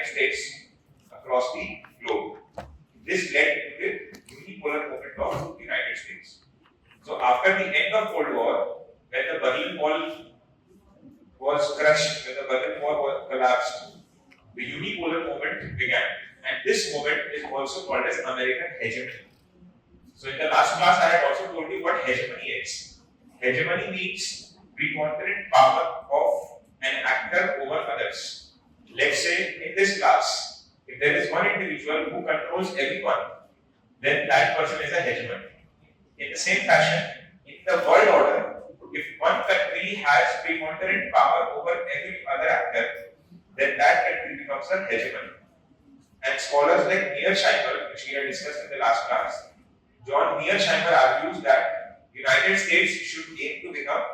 United States across the globe. This led to the unipolar movement of the United States. So after the end of Cold War, when the Berlin Wall was crushed, when the Berlin Wall was collapsed, the unipolar movement began. And this movement is also called as American hegemony. So in the last class, I had also told you what hegemony is. Hegemony means preponderant power of an actor over others. Let's say in this class, if there is one individual who controls everyone, then that person is a hegemon. In the same fashion, in the world order, if one country has preponderant power over every other actor, then that country becomes a hegemon. And scholars like Mearsheimer, which we had discussed in the last class, John Mearsheimer argues that United States should aim to become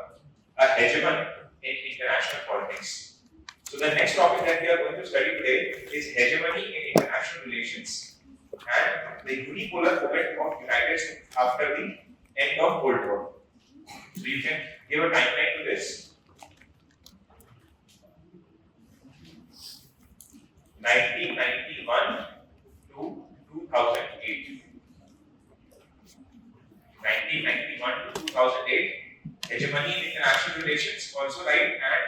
a hegemon in international politics. So the next topic that we are going to study today is hegemony in international relations and the unipolar movement of United States after the end of Cold War. So you can give a timeline to this. 1991 to 2008. 1991 to 2008, hegemony in international relations, also right, and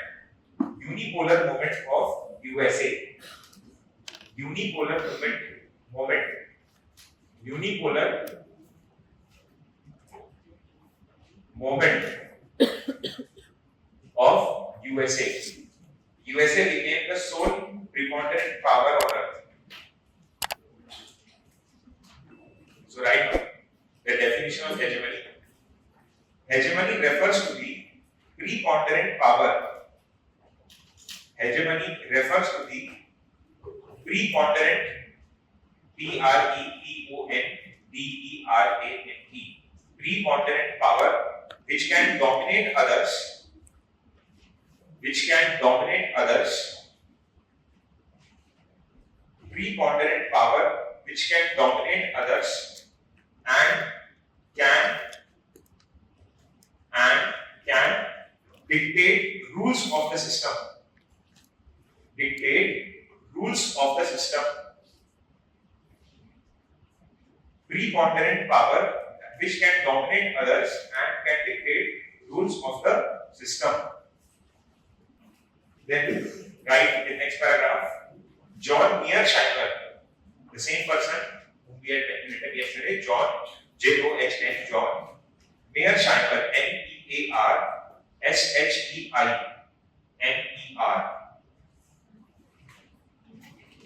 unipolar movement of USA. Unipolar movement. Unipolar movement of USA. USA became the sole preponderant power on earth. So right now, the definition of hegemony. Hegemony refers to the preponderant power. Hegemony refers to the preponderant, P-R-E-P-O-N-D-E-R-A-N-T, preponderant power which can dominate others, preponderant power which can dominate others and can dictate rules of the system. Preponderant power which can dominate others and can dictate rules of the system. Then write the next paragraph. John Mearsheimer, the same person whom we had written yesterday, John, J-O-H-N, John Mearsheimer, M-E-A-R-S-H-E-I-M-E-R,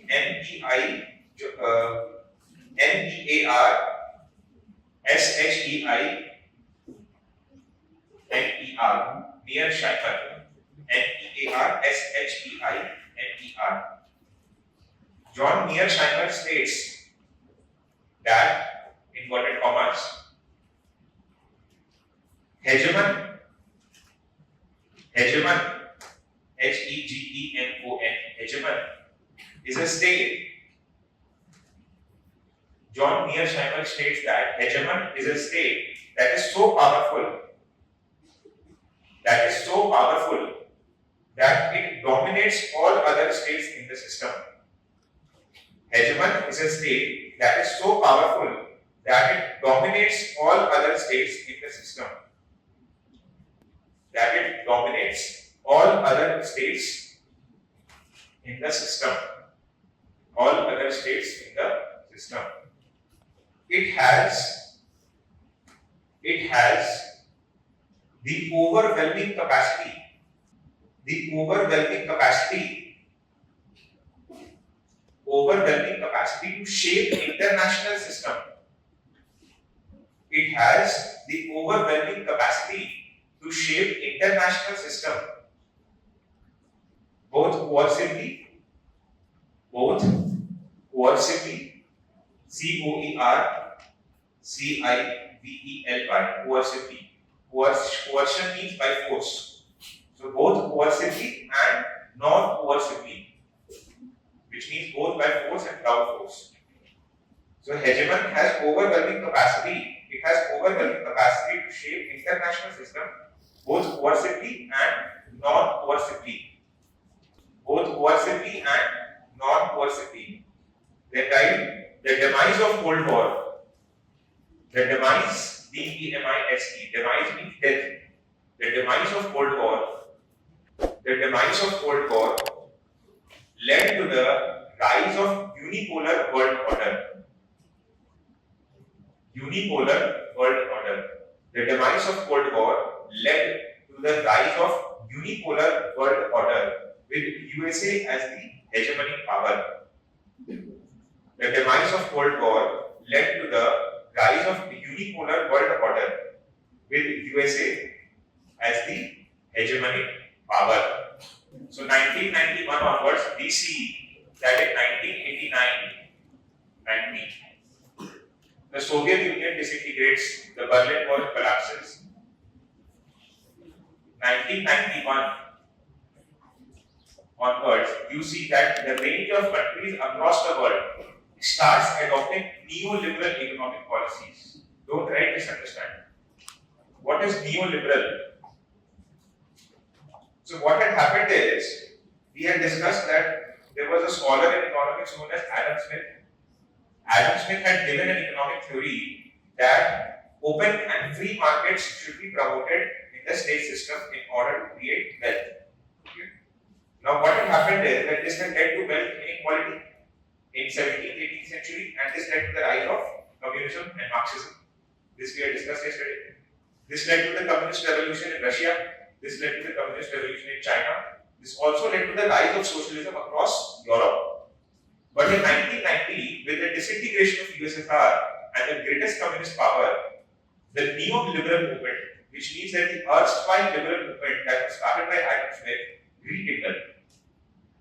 M-E-A-R-S-H-E-I-M-E-R, Mearsheimer, M-E-A-R-S-H-E-I-M-E-R. John Mearsheimer states that, inverted commas, hegemon, H-E-G-E-M-O-N, hegemon is a state. John Mearsheimer states that hegemon is a state that is so powerful that it dominates all other states in the system. Hegemon is a state that is so powerful that it dominates all other states in the system. It has the overwhelming capacity to shape international system. It has the overwhelming capacity to shape international system, both coercively, C-O-E-R-C-I-V-E-L-Y, coercively. Coercion means by force. So both coercively and non-coercively, which means both by force and without force. So hegemon has overwhelming capacity. It has overwhelming capacity to shape international system, both coercively and non-coercively. non-coercively. Then write the demise of Cold War. The demise, D-E-M-I-S-E, demise means death. The demise of Cold War. The demise of Cold War led to the rise of unipolar world order. Unipolar world order. The demise of Cold War led to the rise of unipolar world order with USA as the hegemony power. The demise of Cold War led to the rise of the unipolar world order with USA as the hegemonic power. So 1991 onwards, we see that in 1989-90, the Soviet Union disintegrates, the Berlin Wall collapses. 1991 onwards, you see that the range of countries across the world starts adopting neoliberal economic policies. Don't try to misunderstand. What is neoliberal? So what had happened is, we had discussed that there was a scholar in economics known as Adam Smith. Adam Smith had given an economic theory that open and free markets should be promoted in the state system in order to create wealth. Okay. Now what had happened is that this had led to wealth inequality in 17th, 18th century, and this led to the rise of communism and Marxism. This we had discussed yesterday. This led to the communist revolution in Russia. This led to the communist revolution in China. This also led to the rise of socialism across Europe. But in 1990, with the disintegration of USSR and the greatest communist power, the neoliberal movement, which means that the erstwhile liberal movement that was started by Adam Smith, rekindled.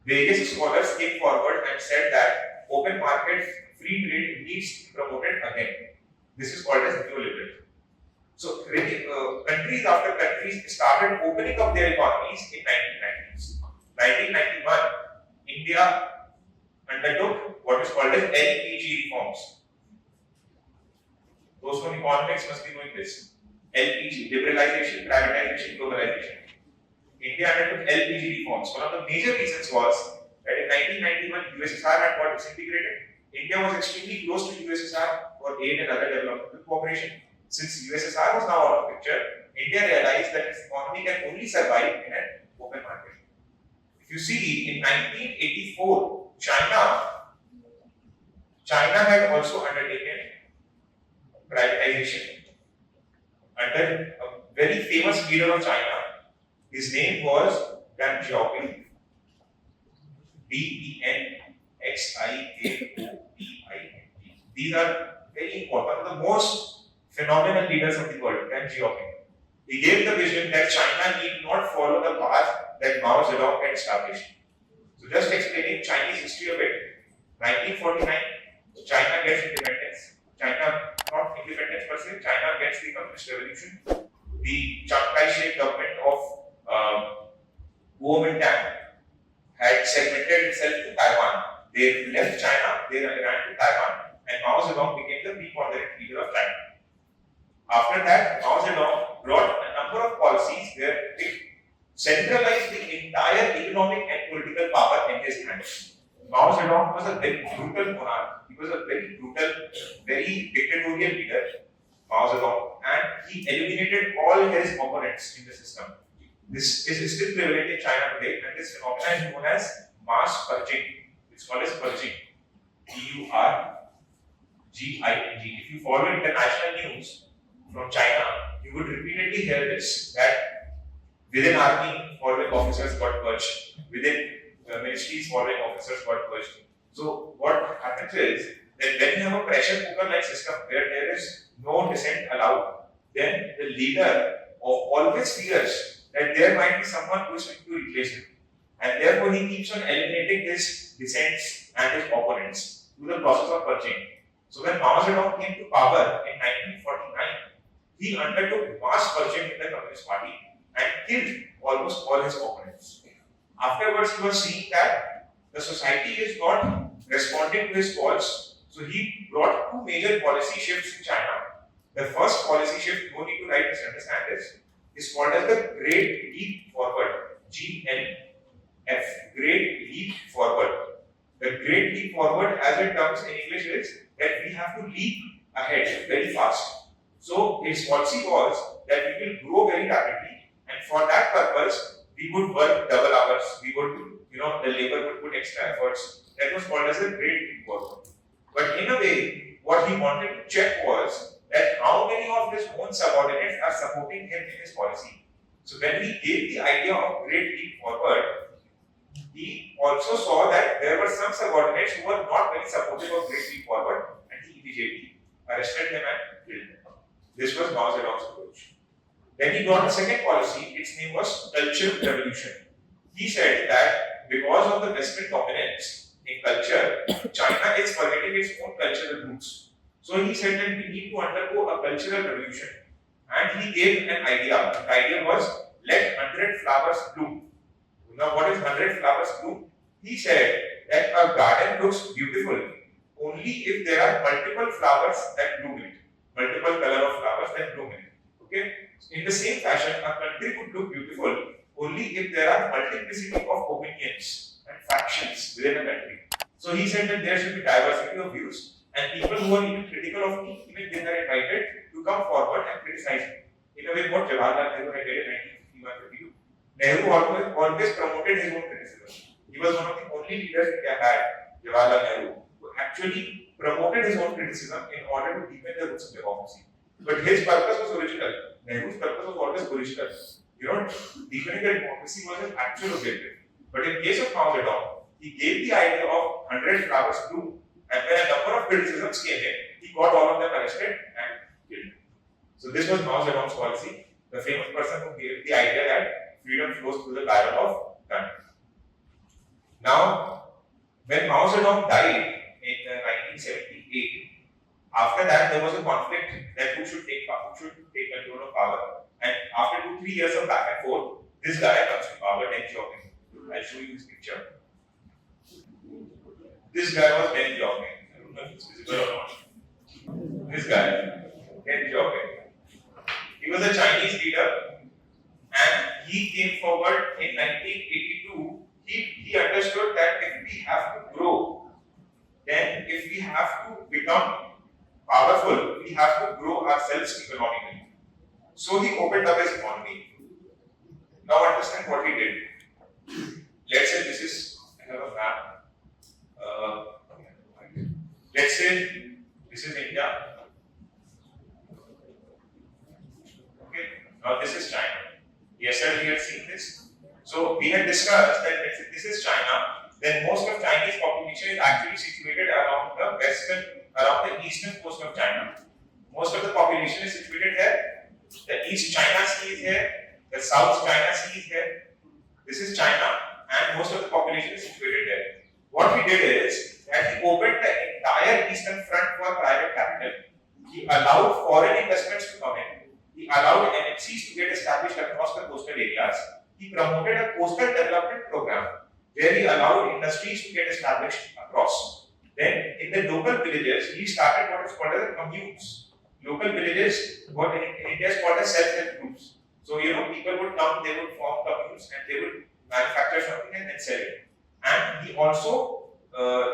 Various scholars came forward and said that open market, free trade needs to be promoted again. This is called as neoliberal. So, countries after countries started opening up their economies in 1990s. 1991, India undertook what is called as LPG reforms. Those from economics must be knowing this. LPG, liberalization, privatization, globalization. India undertook LPG reforms. One of the major reasons was that in 1991, USSR had got disintegrated. India was extremely close to USSR for aid and other development cooperation. Since USSR was now out of the picture, India realized that its economy can only survive in an open market. If you see, in 1984, China had also undertaken privatization under a very famous leader of China. His name was Deng Xiaoping. D-E-N-X-I-A-O-P-I-N-G. These are very important. One of the most phenomenal leaders of the world, Deng Xiaoping. He gave the vision that China need not follow the path that Mao Zedong had established. So just explaining Chinese history a bit. 1949, China gets independence. China, not independence per se, China gets the communist revolution. The Chiang Kai-shek government of Kuomintang had segmented itself to Taiwan. They left China, they ran to Taiwan, and Mao Zedong became the preponderant leader of China. After that, Mao Zedong brought a number of policies where it centralized the entire economic and political power in his hands. Mao Zedong was a very brutal monarch. He was a very brutal, very dictatorial leader, Mao Zedong, and he eliminated all his opponents in the system. This is still prevalent in China today, and this phenomenon is known as mass purging. It's called as purging. P-U-R-G-I-N-G. If you follow international news from China, you would repeatedly hear this, that within army, foreign officers got purged, within ministries, foreign officers got purged. So what happens is that when you have a pressure cooker like system where there is no dissent allowed, then the leader always fears that there might be someone who is going to replace him. And therefore he keeps on eliminating his dissents and his opponents through the process of purging. So when Mao Zedong came to power in 1949, he undertook mass purging in the Communist Party and killed almost all his opponents. Afterwards, he was seeing that the society is not responding to his calls, so he brought two major policy shifts in China. The first policy shift, no need to write this, understand this, is called as the Great Leap Forward, GLF, Great Leap Forward. The great leap forward, as it comes in English, is that we have to leap ahead very fast. So his policy was that we will grow very rapidly, and for that purpose, we would work double hours. We would, the labor would put extra efforts. That was called as a great leap forward. But in a way, what he wanted to check was that how many of his own subordinates are supporting him in his policy. So when he gave the idea of great leap forward, he also saw that there were some subordinates who were not very supportive of great leap forward, and he immediately arrested them and killed them. This was Mao Zedong's approach. Then he got a second policy, its name was cultural revolution. He said that because of the Western dominance in culture, China is forgetting its own cultural roots. So he said that we need to undergo a cultural revolution. And he gave an idea. The idea was, let 100 flowers bloom. Now what is 100 flowers bloom? He said that a garden looks beautiful only if there are multiple flowers that bloom in it. Multiple color of flowers that bloom in it. Okay? In the same fashion, a country could look beautiful only if there are multiplicity of opinions and factions within a country. So he said that there should be diversity of views, and people who are even critical of me, even they are invited to come forward and criticize me. In a way, what Jawaharlal Nehru had did in 1951-52. Nehru always promoted his own criticism. He was one of the only leaders India had, Jawaharlal Nehru, who actually promoted his own criticism in order to deepen the roots of democracy. But his purpose was original. Nehru's purpose was always original. Deepening the democracy was his actual objective. But in case of Mao Zedong, he gave the idea of 100 flowers bloom, and when a number of criticisms came in, he got all of them arrested and killed. So this was Mao Zedong's policy, the famous person who gave the idea that freedom flows through the barrel of gun. Now, when Mao Zedong died in 1978, after that there was a conflict that who should take control of power. And after 2-3 years of back and forth, this guy comes to power, Deng Xiaoping. I'll show you this picture. This guy was Deng Xiaoping. I don't know if it's visible or not. This guy, Deng Xiaoping. He was a Chinese leader, and he came forward in 1982. He understood that if we have to grow, then if we have to become powerful, we have to grow ourselves economically. So he opened up his economy. Now understand what he did. Let's say this is, I have a map. Let's say this is India. Okay, now this is China. Yesterday we had seen this. So we had discussed that if this is China, then most of Chinese population is actually situated around the eastern coast of China. Most of the population is situated here. The East China Sea is here, the South China Sea is here. This is China, and most of the population is situated there. What he did is that he opened the entire eastern front for private capital. He allowed foreign investments to come in. He allowed MNCs to get established across the coastal areas. He promoted a coastal development program where he allowed industries to get established across. Then, in the local villages, he started what is called as communes. Local villages, what in India is called as self-help groups. So, people would come, they would form communes, and they would manufacture something and then sell it. And he also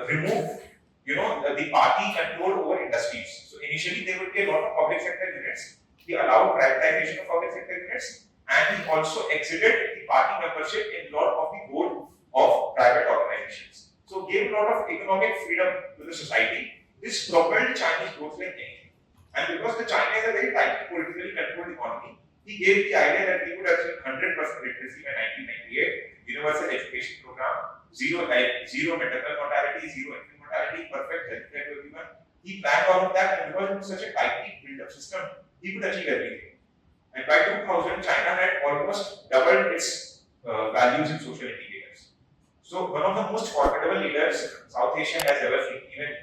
removed, the party control over industries. So, initially there would be a lot of public sector units. He allowed privatization of public sector units, and he also exited the party membership in a lot of the board of private organizations. So, gave a lot of economic freedom to the society. This propelled Chinese growth like anything. And because China is a very tightly politically controlled economy, he gave the idea that we would achieve 100% literacy by 1998, universal education program, zero maternal mortality, zero infant mortality, perfect healthcare to everyone. He planned all of that, and because it was such a tightly built-up system, he could achieve everything. And by 2000, China had almost doubled its values in social indicators. So one of the most formidable leaders South Asia has ever seen, even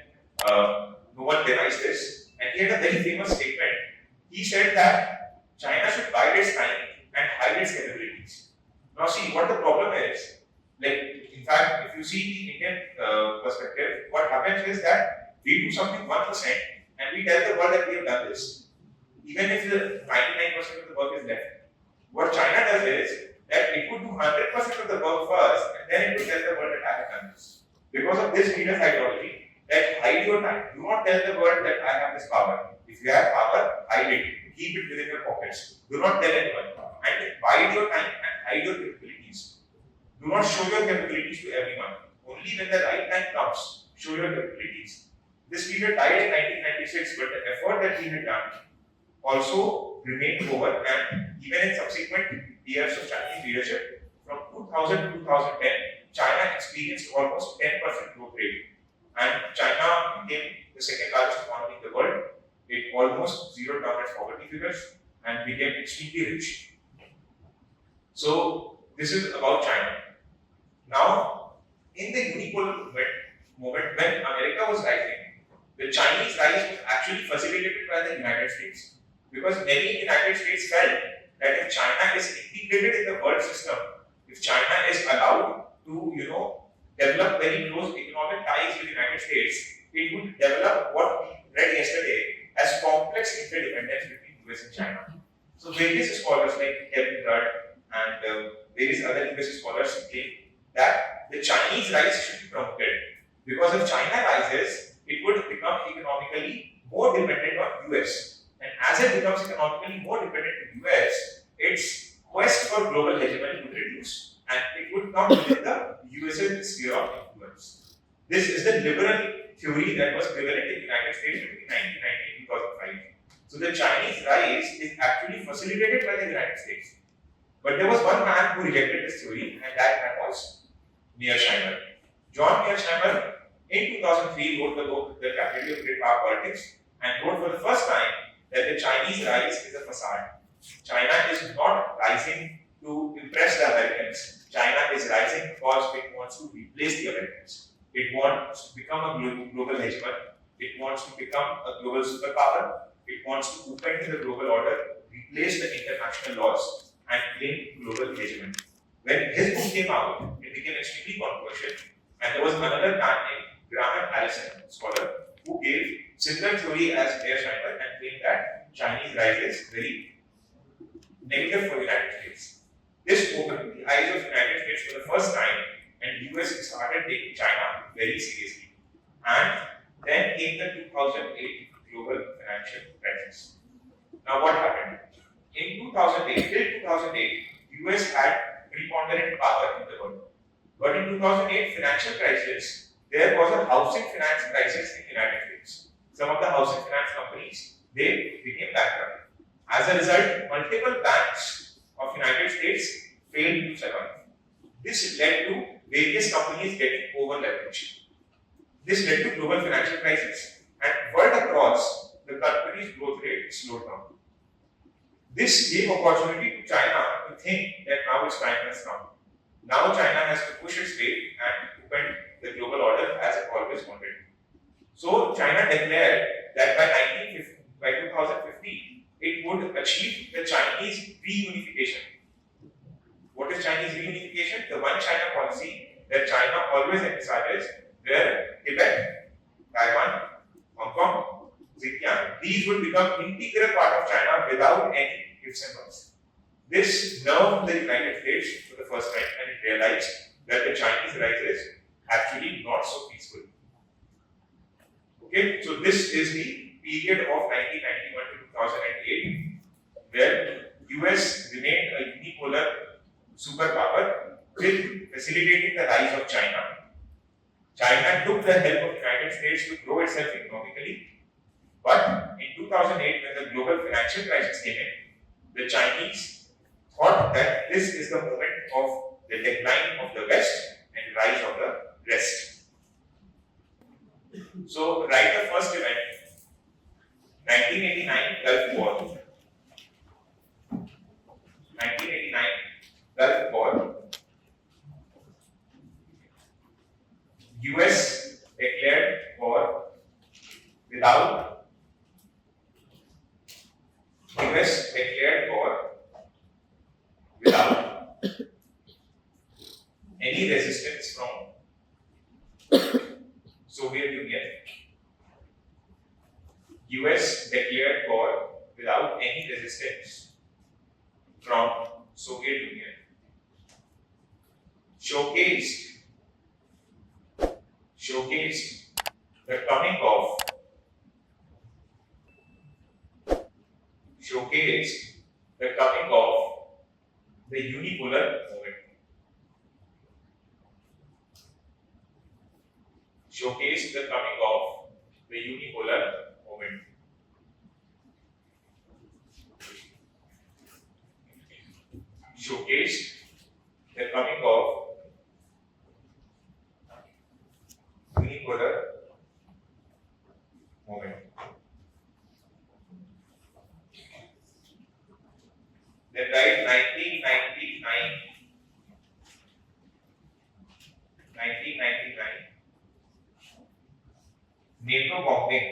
no one denies this. And he had a very famous statement. He said that China should bide its time and hide its capabilities. Now see, what the problem is, in fact, if you see the Indian perspective, what happens is that we do something 1% and we tell the world that we have done this. Even if the 99% of the work is left. What China does is that it would do 100% of the work first and then it would tell the world that I have done this. Because of this leader's ideology, that hide your time. Do not tell the world that I have this power. If you have power, hide it. Keep it within your pockets. Do not tell anyone. And bide your time and hide your capabilities. Do not show your capabilities to everyone. Only when the right time comes, show your capabilities. This leader died in 1996, but the effort that he had done also remained over, and even in subsequent years of Chinese leadership, from 2000 to 2010, China experienced almost 10% growth rate, and China became the second largest economy in the world. It almost zeroed down its poverty figures and became extremely rich. So this is about China. Now, in the unipolar movement, when America was rising, the Chinese rise was actually facilitated by the United States, because many United States felt that if China is integrated in the world system, if China is allowed to, develop very close economic ties with the United States, it would develop what we read yesterday as complex interdependence between US and China. So various scholars like Kevin Rudd and various other US scholars claim that the Chinese rise should be promoted, because if China rises, it would become economically more dependent on US. And as it becomes economically more dependent on US, its quest for global hegemony would reduce, and it would come within the US's sphere of influence. This is the liberal theory that was prevalent in the United States between 1990 and 2005. So the Chinese rise is actually facilitated by the United States. But there was one man who rejected this theory, and that man was Mearsheimer. John Mearsheimer in 2003 wrote the book The Tragedy of Great Power Politics, and wrote for the first time that the Chinese rise is a facade. China is not rising to impress the Americans. China is rising because it wants to replace the Americans. It wants to become a global hegemon. It wants to become a global superpower. It wants to open to the global order, replace the international laws, and claim global hegemony. When his book came out, it became extremely controversial, and there was another man named Graham Allison, scholar, who gave similar theory as Mearsheimer and claimed that Chinese rise is very negative for the United States. This opened the eyes of the United States for the first time, and US started taking China very seriously. And then came the 2008 global financial crisis. Now what happened? In 2008, till 2008, US had preponderant power in the world. But in 2008 financial crisis, there was a housing finance crisis in the United States. Some of the housing finance companies, they became bankrupt. As a result, multiple banks of United States failed to survive. This led to various companies getting over-leveraged. This led to global financial crisis, and world across, the company's growth rate slowed down. This gave opportunity to China to think that now its time has come. Now China has to push its weight and open the global order as it always wanted. So China declared that by 2050, it would achieve the Chinese reunification. What is Chinese reunification? The one China policy that China always emphasizes, where Tibet, Taiwan, Hong Kong, Xinjiang, these would become integral part of China without any ifs and buts. This nerved the United States for the first time, and it realized that the Chinese rise is actually not so peaceful. Okay, so this is the period of 1991 to 2008, where US remained a unipolar superpower with facilitating the rise of China. China took the help of the United States to grow itself economically, but in 2008, when the global financial crisis came in, the Chinese thought that this is the moment of the decline of the West and rise of the rest. So, right the first event, 1989 Gulf War. 1989 Gulf War. US declared war without any resistance from Soviet Union. US declared war without any resistance from Soviet Union. Showcased showcased the coming of the unipolar movement. Showcased the coming of the unipolar movement. Showcased the coming of unipolar movement. Then write 1999 NATO bombing,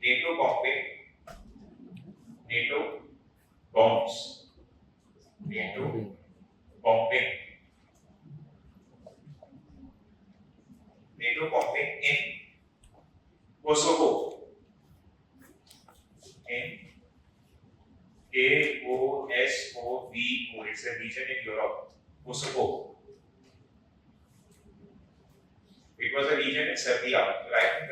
NATO bombs, NATO bombing, NATO bombing in Kosovo, in Kosovo. It's a region in Europe. Kosovo. It was a region in Serbia. Write in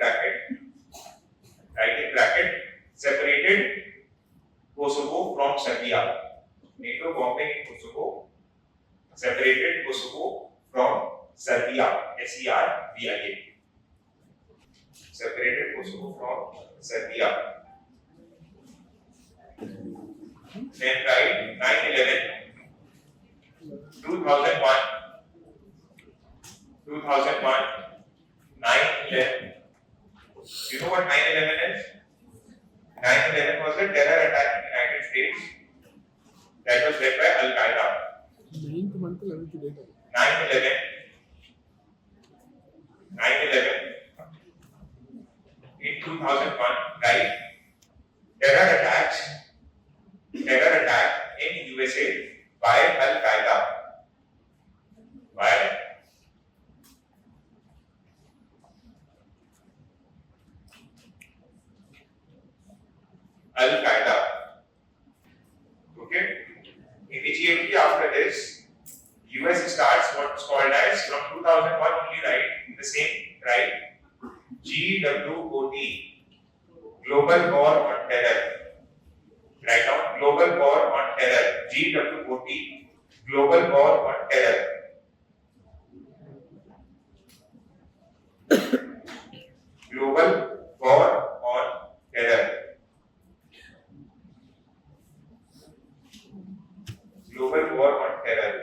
bracket, separated Kosovo from Serbia. NATO bombing in Kosovo separated Kosovo from Serbia. Serbia. Separated Kosovo from Serbia. Then write 9/11, 2001, 9/11. You know what 9/11 is? 9/11 was a terror attack in the United States that was led by Al Qaeda. 9th month, 11th date. 9/11 in 2001, right? Terror attack in USA by Al Qaeda. Why? Al Qaeda. Okay. Immediately after this, US starts what's called as, from 2001 only, right? The same, right? GWOT, Global War on Terror. Write down Global War on Terror. GWOT, Global War on Terror. Global War on Terror. Global War on Terror.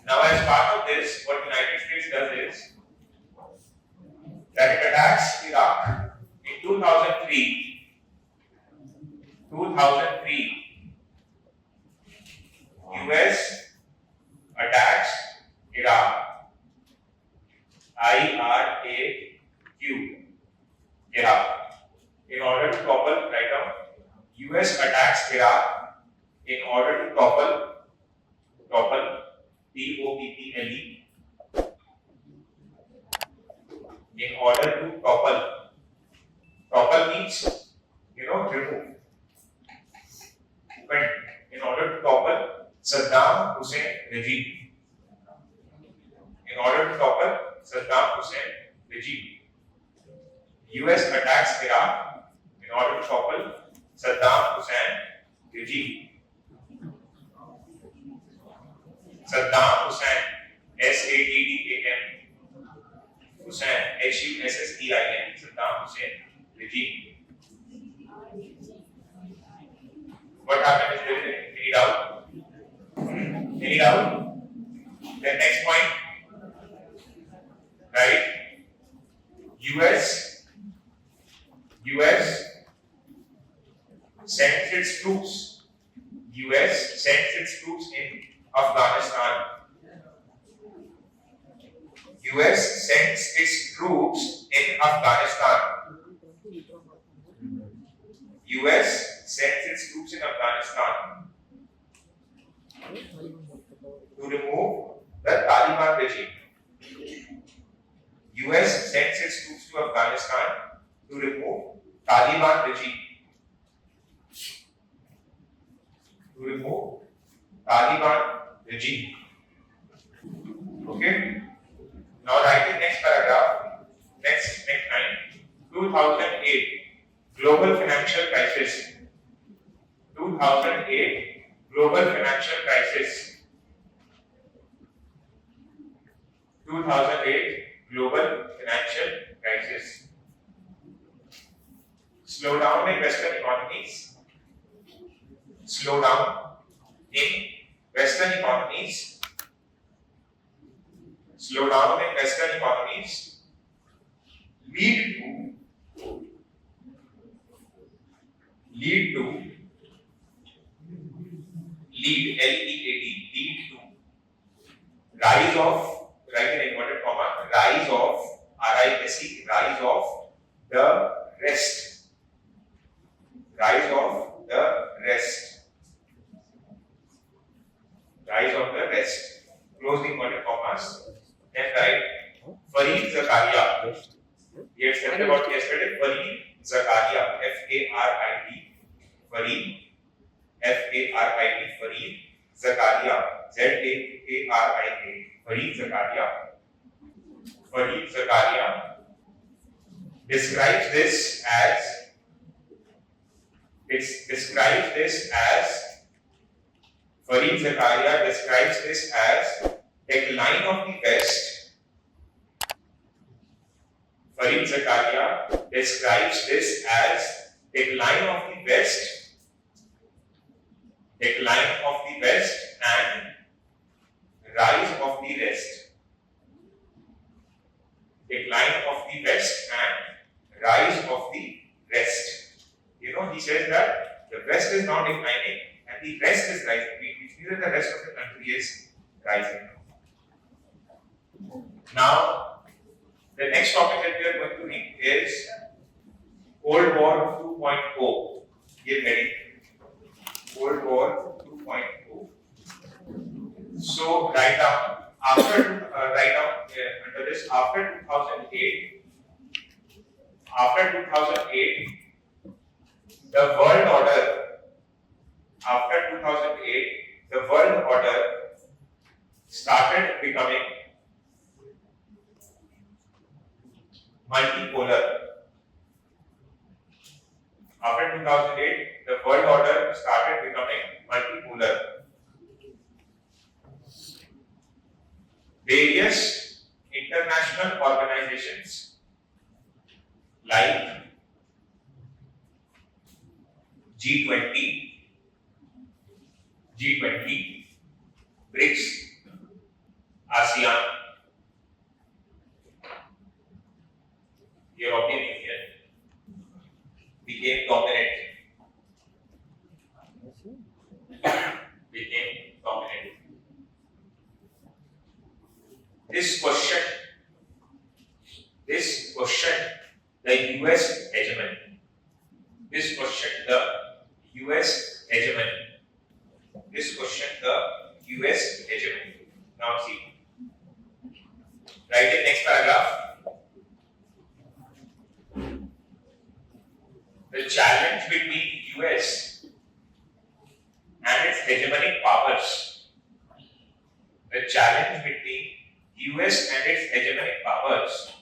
Now, as part of this, what the United States does is that it attacks Iraq in 2003. US attacks Iraq. IRAQ. Iraq. In order to topple, write down, US attacks Iraq in order to topple, TOPPLE, in order to topple. Topple means, remove. But in order to topple Saddam Hussein regime. In order to topple Saddam Hussein regime. US attacks Iraq in order to topple Saddam Hussein regime. Saddam Hussein, SADDAM, Hussein, HUSSEIN, Saddam Hussein regime. What happened is there any doubt? Any doubt? The next point, right? US sends its troops. US sends its troops in Afghanistan. US sends its troops in Afghanistan. US sends its troops in Afghanistan to remove the Taliban regime. US sends its troops to Afghanistan to remove Taliban regime. Okay. Now write the next paragraph. Next line. 2008 global financial crisis. 2008 global financial crisis. 2008 global financial crisis. Slowdown in Western economies. Slowdown in Western economies. Slowdown in Western economies lead to lead L-E-A-D lead to rise of, write in inverted comma, rise of R-I-S-E, rise of the rest. Rise of the rest. Rise of the rest. Close the inverted commas. Then write Fareed Zakaria. We had said about yesterday. Fareed Zakaria. F-A-R-I-D. Fareed. F-A-R-I-D. Fareed Zakaria. Z-A-K-A-R-I-A. Fareed Zakaria. Fareed Zakaria describes this as Fareed Zakaria describes this as decline of the West. Fareed Zakaria describes this as decline of the West, and rise of the rest. Decline of the West and rise of the rest. You know, he says that the West is now declining and the rest is rising, which means that the rest of the country is rising. Now, the next topic that we are going to read is Cold War 2.0. Get ready. Cold War 2.0. So, write down under this after 2008. After 2008, the world order. After 2008, the world order started becoming multipolar. After 2008, the world order started becoming multipolar. Various international organizations like G20, BRICS, ASEAN, European Union became dominant. This question the US hegemony. This question the US hegemony. Now see, write in next paragraph. The challenge between US and its hegemonic powers. The challenge between US and its hegemonic powers.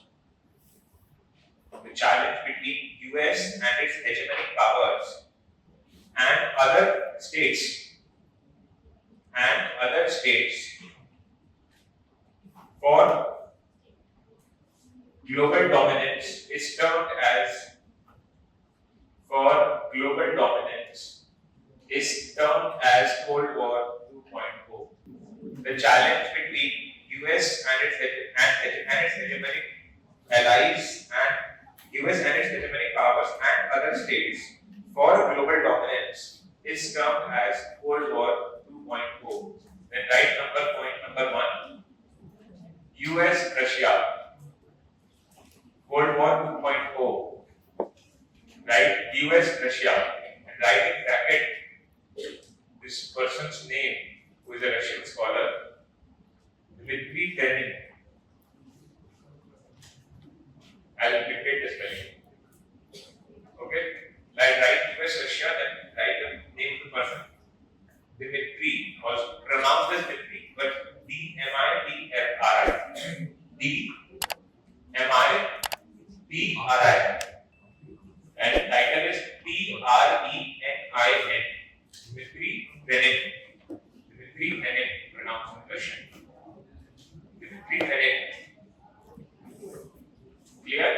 The challenge between US and its hegemonic powers and other states for global dominance is termed as Cold War 2.0. The challenge between US and its hegemonic allies and US and its hegemonic powers and other states for global dominance is termed as Cold War 2.0. Then write point number 1. US Russia. Cold War 2.0. Write US Russia and write in bracket this person's name who is a Russian scholar Dmitry Tenin. I'll dictate the spelling. Okay? Like write US Russia, then write the name of the person. Dmitry, also pronounced as Dmitry, but D-M-I-T-R-I. M-I-P-R-I, and title is P-R-E-N-I-N, Dimitri Renin. Dimitri Renin, pronounced in Russian. Dimitri Renin. Clear?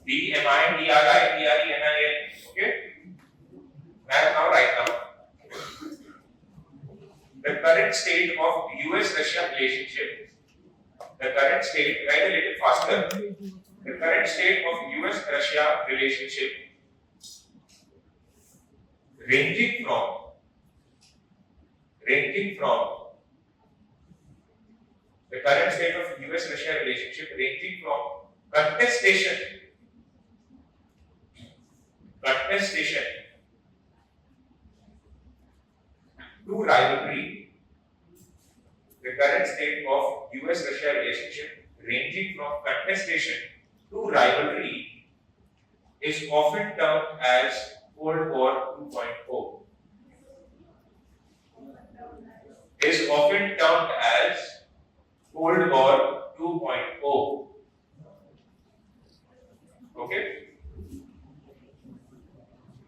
D-M-I-T-R-I-T-R-E-N-I-N. Okay? Now write down. The current state of US-Russia relationship. The current state, write a little faster. The current state of US-Russia relationship ranging from the current state of US-Russia relationship ranging from contestation to rivalry. The current state of US-Russia relationship ranging from contestation to rivalry is often termed as Cold War 2.0. Is often termed as Cold War 2.0. Okay?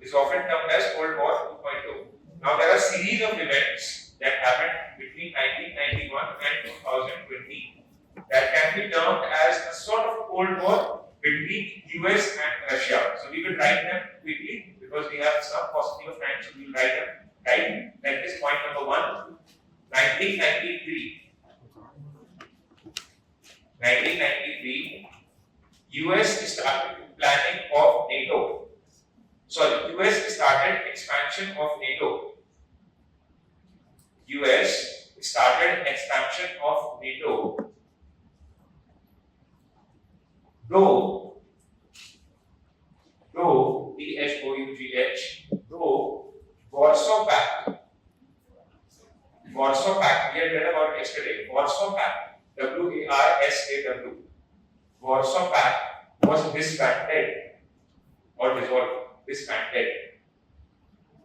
Is often termed as Cold War 2.0. Now there are a series of events that happened between 1991 and 2020 that can be termed as a sort of Cold War between US and Russia. So we will write them quickly because we have some paucity of time, so we will write them. Right? Like this point number 1, 1993, US started planning of NATO. Sorry, US started expansion of NATO. US started expansion of NATO. Though T-H-O-U-G-H, though Warsaw Pact, we had read about it yesterday. Warsaw Pact, W-A-R-S-A-W. Warsaw Pact was disbanded or dissolved, disbanded.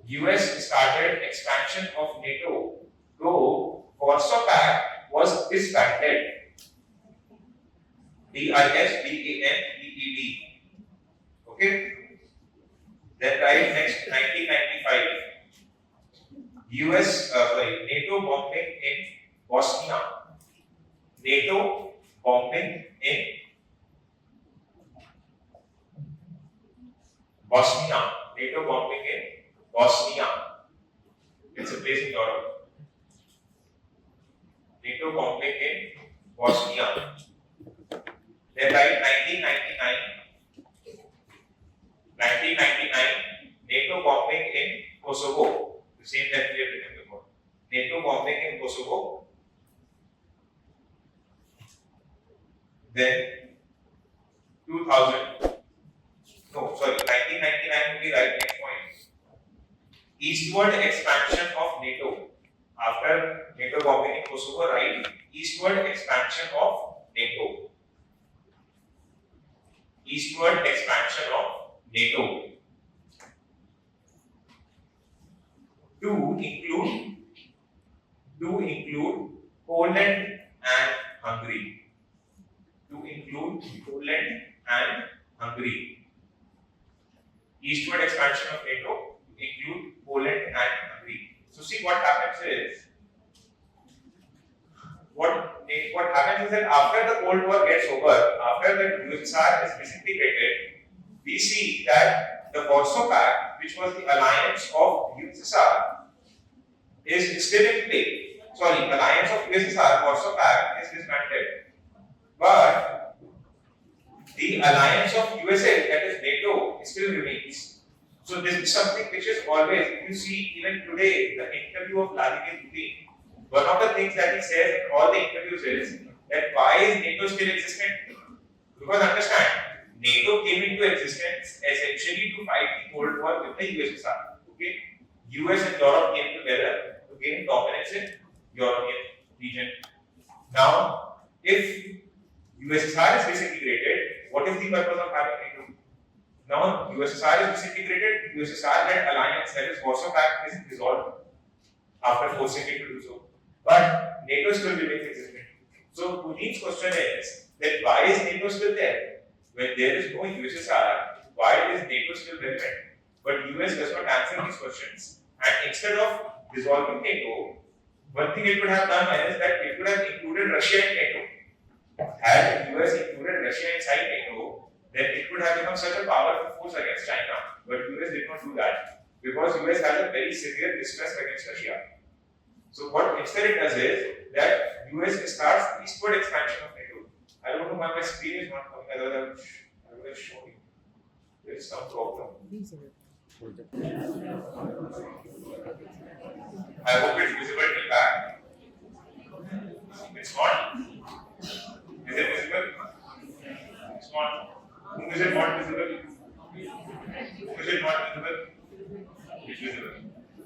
US started expansion of NATO, though Warsaw Pact was disbanded. D-I-S-B-A-N-D-E-D. Okay? Then write next 1995. NATO bombing in Bosnia. NATO bombing in Bosnia. NATO bombing in Bosnia. It's a place in Europe. NATO bombing in Bosnia. Then write 1999, NATO bombing in Kosovo. The same that we have written before. NATO bombing in Kosovo. Then 1999 will be right next point. Eastward expansion of NATO. After NATO bombing in Kosovo, right? Eastward expansion of NATO. Eastward expansion of NATO. To include Poland and Hungary. To include Poland and Hungary. Eastward expansion of NATO to include Poland and Hungary. So see what happens is, what happens is that after the Cold War gets over, after the USSR is disintegrated, we see that the Warsaw Pact, which was the alliance of USSR, is still in play. Sorry, alliance of USSR, Warsaw Pact is disbanded. But the alliance of USA, that is NATO, still remains. So this is something which is always, if you see even today, the interview of Vladimir Putin, one of the things that he says in all the interviews is that why is NATO still existent? Because understand, NATO came into existence essentially to fight the Cold War with the USSR. Okay? US and Europe came together to gain dominance in European region. Now, if USSR is disintegrated, what is the purpose of having NATO? Now, USSR is disintegrated, USSR-led alliance, that is Warsaw Pact, is dissolved after forcing it to do so. But NATO still remains existing. So Putin's question is that why is NATO still there? When there is no USSR, why is NATO still relevant? But US does not answer these questions. And instead of dissolving NATO, one thing it could have done is that it could have included Russia in NATO. Had US included Russia inside NATO, then it could have become such a powerful force against China. But US did not do that because US has a very severe distrust against Russia. So what instead it does is that US starts eastward expansion of NATO. I don't know why my screen is not coming, otherwise I would have shown you. There is some problem. I hope it's visible till back. It's not. Is it visible? It's not. Whom is it not visible? Whom is it not visible? It's visible.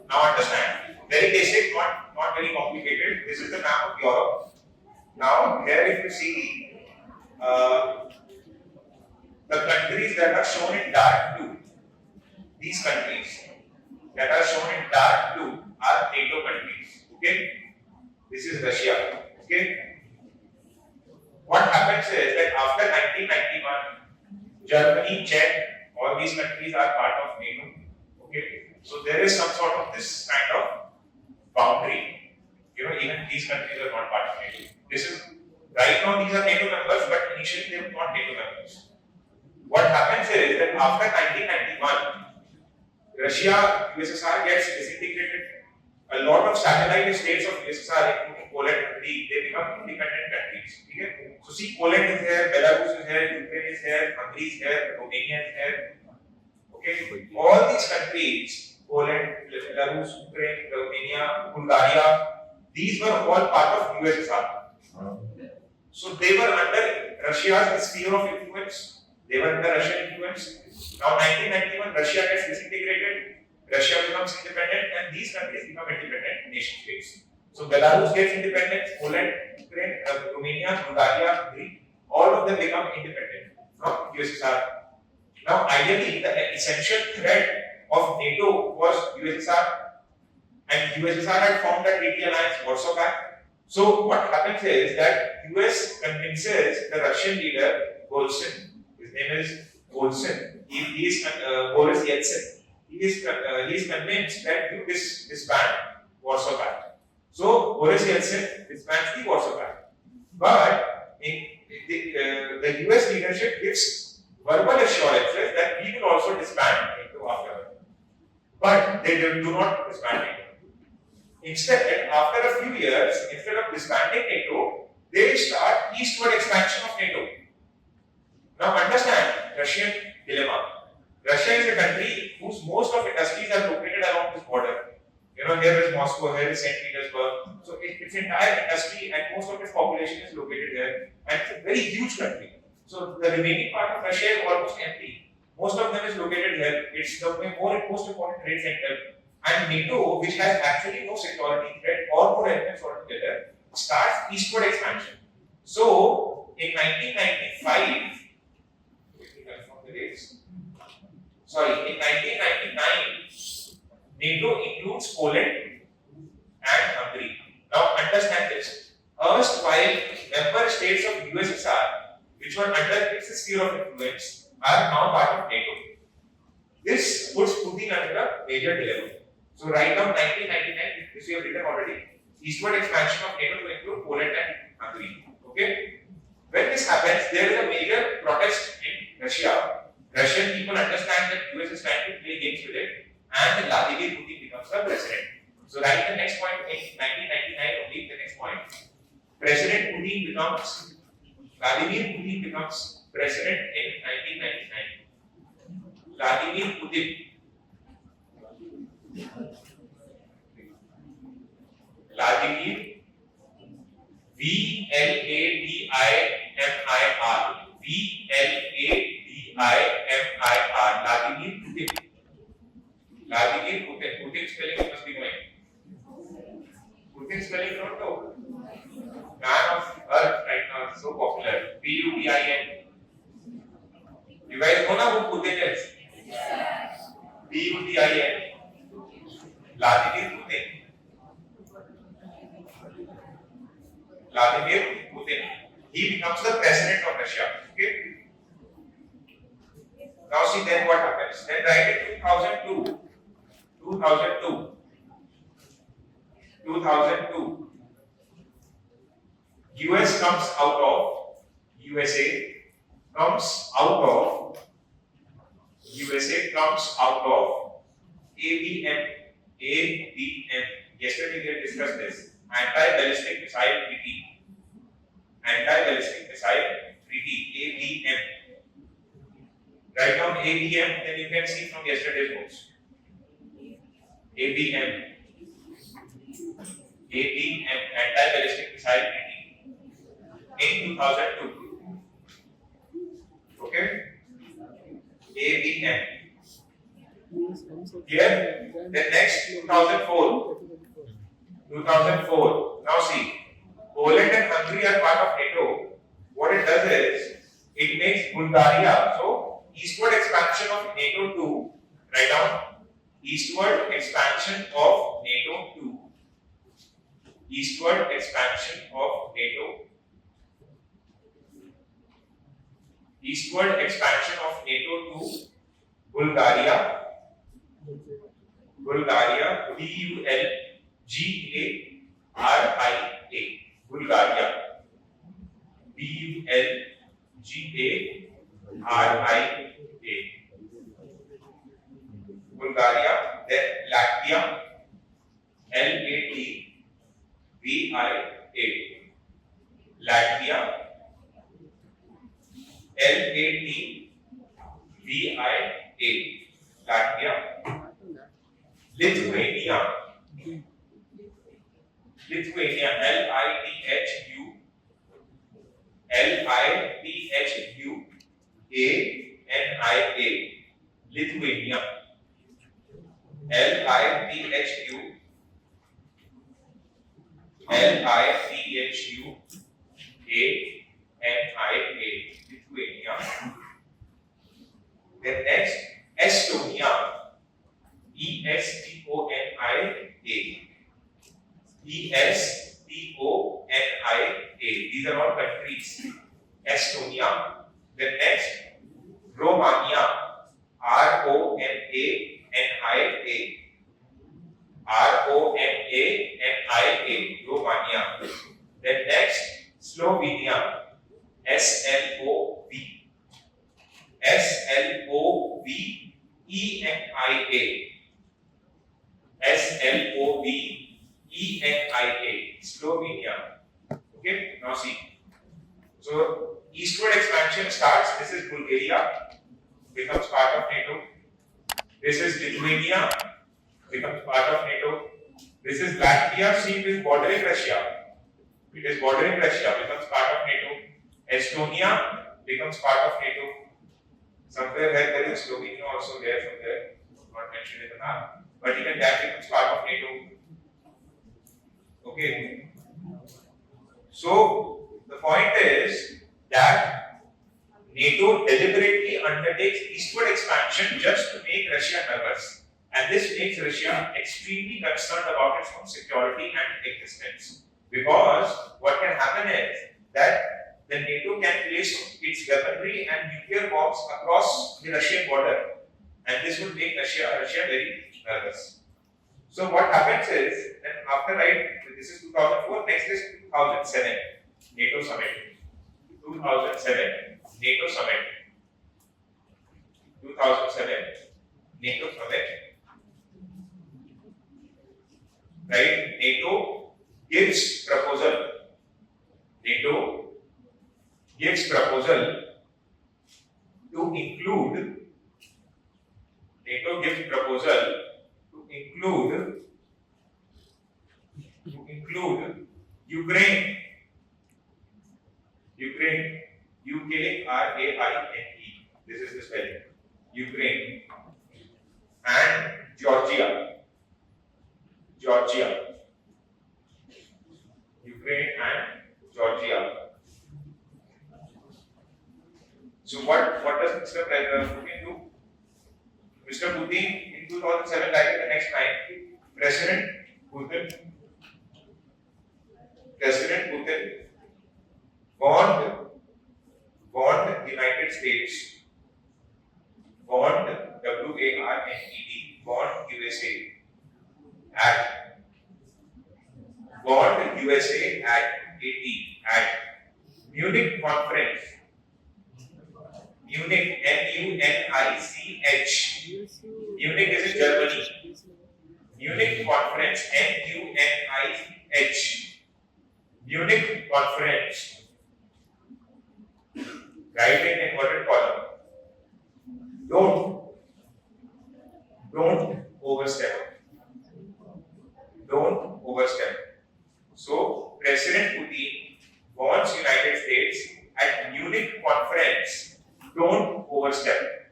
Now understand. Very basic, not very complicated. This is the map of Europe. Now here if you see the countries that are shown in dark blue, these countries that are shown in dark blue are NATO countries. Okay? This is Russia. Okay? What happens is that after 1991, Germany, Czech, all these countries are part of NATO. Okay? So there is some sort of this kind of boundary. Even these countries are not part of NATO. This is right now these are NATO members, but initially they were not NATO members. What happens is that after 1991, Russia, USSR gets disintegrated. A lot of satellite states of USSR, including Poland, Hungary, they become independent countries. Okay? So see, Poland is here, Belarus is here, Ukraine is here, Hungary is here, Romania is here. Okay? All these countries, Poland, Belarus, Ukraine, Romania, Bulgaria, these were all part of USSR. So they were under Russia's sphere of influence. They were under Russian influence. Now 1991, Russia gets disintegrated, Russia becomes independent, and these countries become independent nation states. So Belarus gets independence, Poland, Ukraine, Romania, Bulgaria, Hungary, all of them become independent from USSR. Now ideally, the essential threat of NATO was USSR, and USSR had formed a treaty alliance, Warsaw Pact. So what happens is that US convinces the Russian leader, Goltsin, his name is Goltsin, he is Boris Yeltsin. He is convinced that you disband Warsaw Pact. So Boris Yeltsin disbands the Warsaw Pact. But the US leadership gives verbal assurances that we will also disband NATO after. But they do not disband NATO. Instead, after a few years, instead of disbanding NATO, they start eastward expansion of NATO. Now understand Russian dilemma. Russia is a country whose most of industries are located along this border. Here is Moscow, here is St. Petersburg. So its entire industry and most of its population is located here. And it's a very huge country. So the remaining part of Russia is almost empty. Most of them is located here. It's the most important trade center. And NATO, which has actually no security threat or no elements altogether, starts eastward expansion. So in 1995, in 1999, NATO includes Poland and Hungary. Now understand this. Erstwhile member states of USSR, which were under its sphere of influence, are now part of NATO. This puts Putin under a major dilemma. So right now, 1999, this we have written already, eastward expansion of NATO to include Poland and Hungary. Okay? When this happens, there is a major protest in Russia. Russian people understand that US is trying to play games with it, and Vladimir Putin becomes the president. So write the next point in 1999 only, the next point. Vladimir Putin becomes president in 1999. Vladimir Putin. Vladimir, V-L-A-D-I-M-I-R. V-L-A-D-I-M-I-R. Vladimir Putin. Vladimir Putin. Putin spelling must be knowing. Putin spelling don't know. Man of Earth right now is so popular. P-U-T-I-N. You guys know now who Putin is? P-U-T-I-N. Vladimir Putin. Vladimir Putin. He becomes the president of Russia. Okay. Now see then what happens. Then right in 2002, 2002, US comes out of USA comes out of USA comes out of ABM. ABM. Yesterday we had discussed this. Anti-ballistic missile treaty. Anti-ballistic missile treaty. ABM. Write down ABM, then you can see from yesterday's notes. ABM. ABM. Anti-ballistic missile treaty. In 2002. Okay? ABM. Here, then next 2004. 2004. Now see, Poland and Hungary are part of NATO. What it does is, it makes Bulgaria. So, eastward expansion of NATO to, write down, eastward expansion of NATO to, eastward expansion of NATO, eastward expansion of NATO to Bulgaria, Bulgaria, B-U-L-G-A-R-I-A, Bulgaria, B-U-L-G-A-R-I-A, Bulgaria, then Latvia, L-A-T-V-I-A, Latvia, L-A-T-V-I-A, Latvia, Lithuania, Lithuania, L-I-T-H-U-A-N-I-A, Lithuania, L-I-T-H-U-A-N-I-A, Lithuania. Then next, Estonia, E-S-T-O-N-I-A, E-S-T-O-N-I-A. These are all countries. Estonia. Then next, Romania, R-O-M-A-N-I-A, R-O-M-A-N-I-A, Romania. Then next, Slovenia, S-L-O-V, S-L-O-V-E-N-I-A, S-L-O-V-E-N-I-A, Slovenia. Okay, now see. So, eastward expansion starts. This is Bulgaria, becomes part of NATO. This is Lithuania, becomes part of NATO. This is Latvia, see it is bordering Russia. It is bordering Russia, becomes part of NATO. Estonia becomes part of NATO. Somewhere where there is Slovenia also there, somewhere, not mentioned in the map. But even that becomes part of NATO. Okay. So, the point is that NATO deliberately undertakes eastward expansion just to make Russia nervous. And this makes Russia extremely concerned about its own security and existence. Because what can happen is that the NATO can place its weaponry and nuclear bombs across the Russian border. And this would make Russia very nervous. So what happens is, then after this is 2004, next is 2007, NATO summit. 2007, NATO summit. 2007, NATO summit. Right? NATO gives proposal. NATO gives proposal to include. NATO gives proposal to include Ukraine. Ukraine. U-K-R-A-I-N-E. This is the spelling. Ukraine. And Georgia. Georgia. Ukraine and Georgia. So what does Mr. Putin do? Mr. Putin in 2007 died in the next line. President Putin say at 80 at Munich conference. Munich, M-U-N-I-C-H. Munich is in Germany. Munich conference, M-U-N-I-C-H. Munich conference. Write in inverted column. Don't overstep. Don't overstep. So, President Putin wants United States at Munich conference. Don't overstep.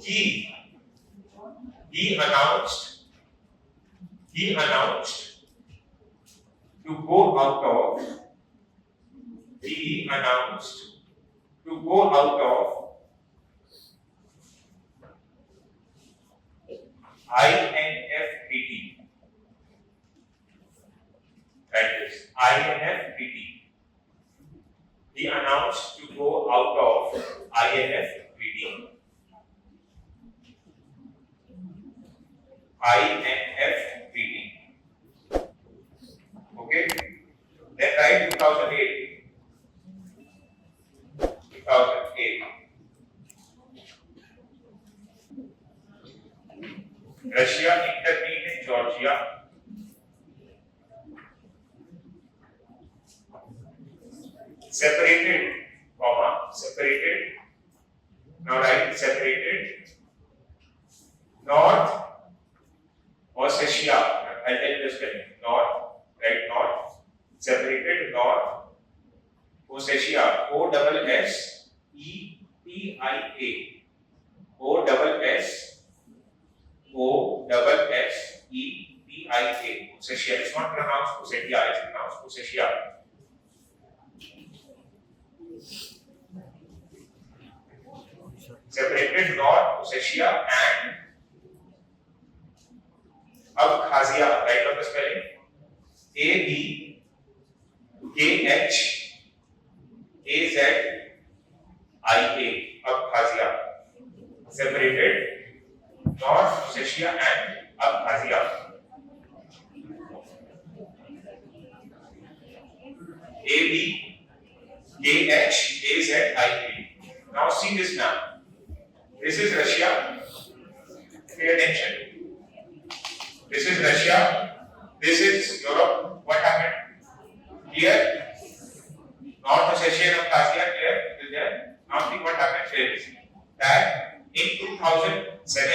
He announced to go out of INF treaty. That is INF treaty. He announced to go out of INF treaty. INF treaty. Okay. Then write 2008. 2008. Russia intervened in Georgia. Separated. Now write separated. North Ossetia. I'll tell you the spelling. North. Write north. Separated North Ossetia. O-S-S-E-T-I-A. O-S-S-E-T-I-A. Ossetia. It's not pronounced Ossetia. It's pronounced Ossetia. Separated North Ossetia and Abkhazia. Write down the spelling. A-B-K-H-A-Z-I-A. Abkhazia. Separated North Ossetia and Abkhazia. A-B-K-H-A-Z-I-A. Now see this map. This is Russia. Pay attention. This is Russia. This is Europe. What happened? Here, North Ossetia and Abkhazia here is there. Now see what happened is that in 2007,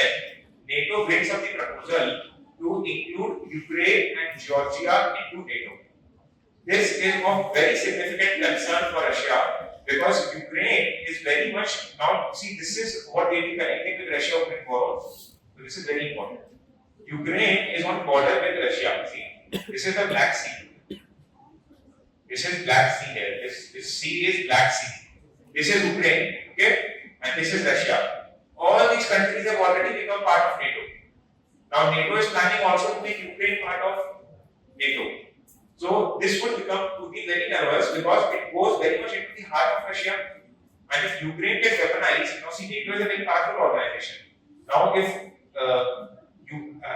NATO brings up the proposal to include Ukraine and Georgia into NATO. This is of very significant concern for Russia because Ukraine is very much now. See, this is what they will be connecting with Russia moving forward. So this is very important. Ukraine is on border with Russia. See, this is the Black Sea. This is Black Sea here. This sea is Black Sea. This is Ukraine, okay, and this is Russia. All these countries have already become part of NATO. Now NATO is planning also to make Ukraine part of NATO. So this would become Putin very nervous because it goes very much into the heart of Russia. And if Ukraine gets weaponized, now see, NATO is a very powerful organization. Now if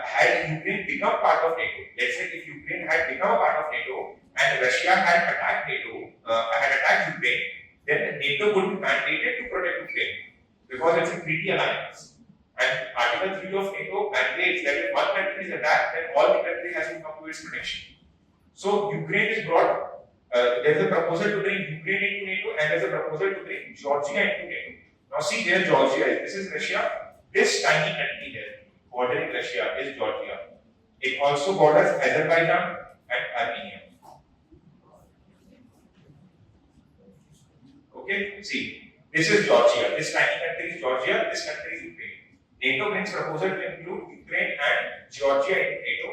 had Ukraine become part of NATO, let's say if Ukraine had become a part of NATO and Russia had attacked Ukraine, then NATO would be mandated to protect Ukraine because it's a treaty alliance. And Article 3 of NATO mandates that if one country is attacked, then all the country has to come to its protection. So Ukraine is brought. There's a proposal to bring Ukraine into NATO, and there's a proposal to bring Georgia into NATO. Now see, there Georgia is. This is Russia. This tiny country here, bordering Russia, is Georgia. It also borders Azerbaijan and Armenia. Okay, see, this is Georgia. This tiny country is Georgia. This country is Ukraine. NATO brings proposal to include Ukraine and Georgia in NATO.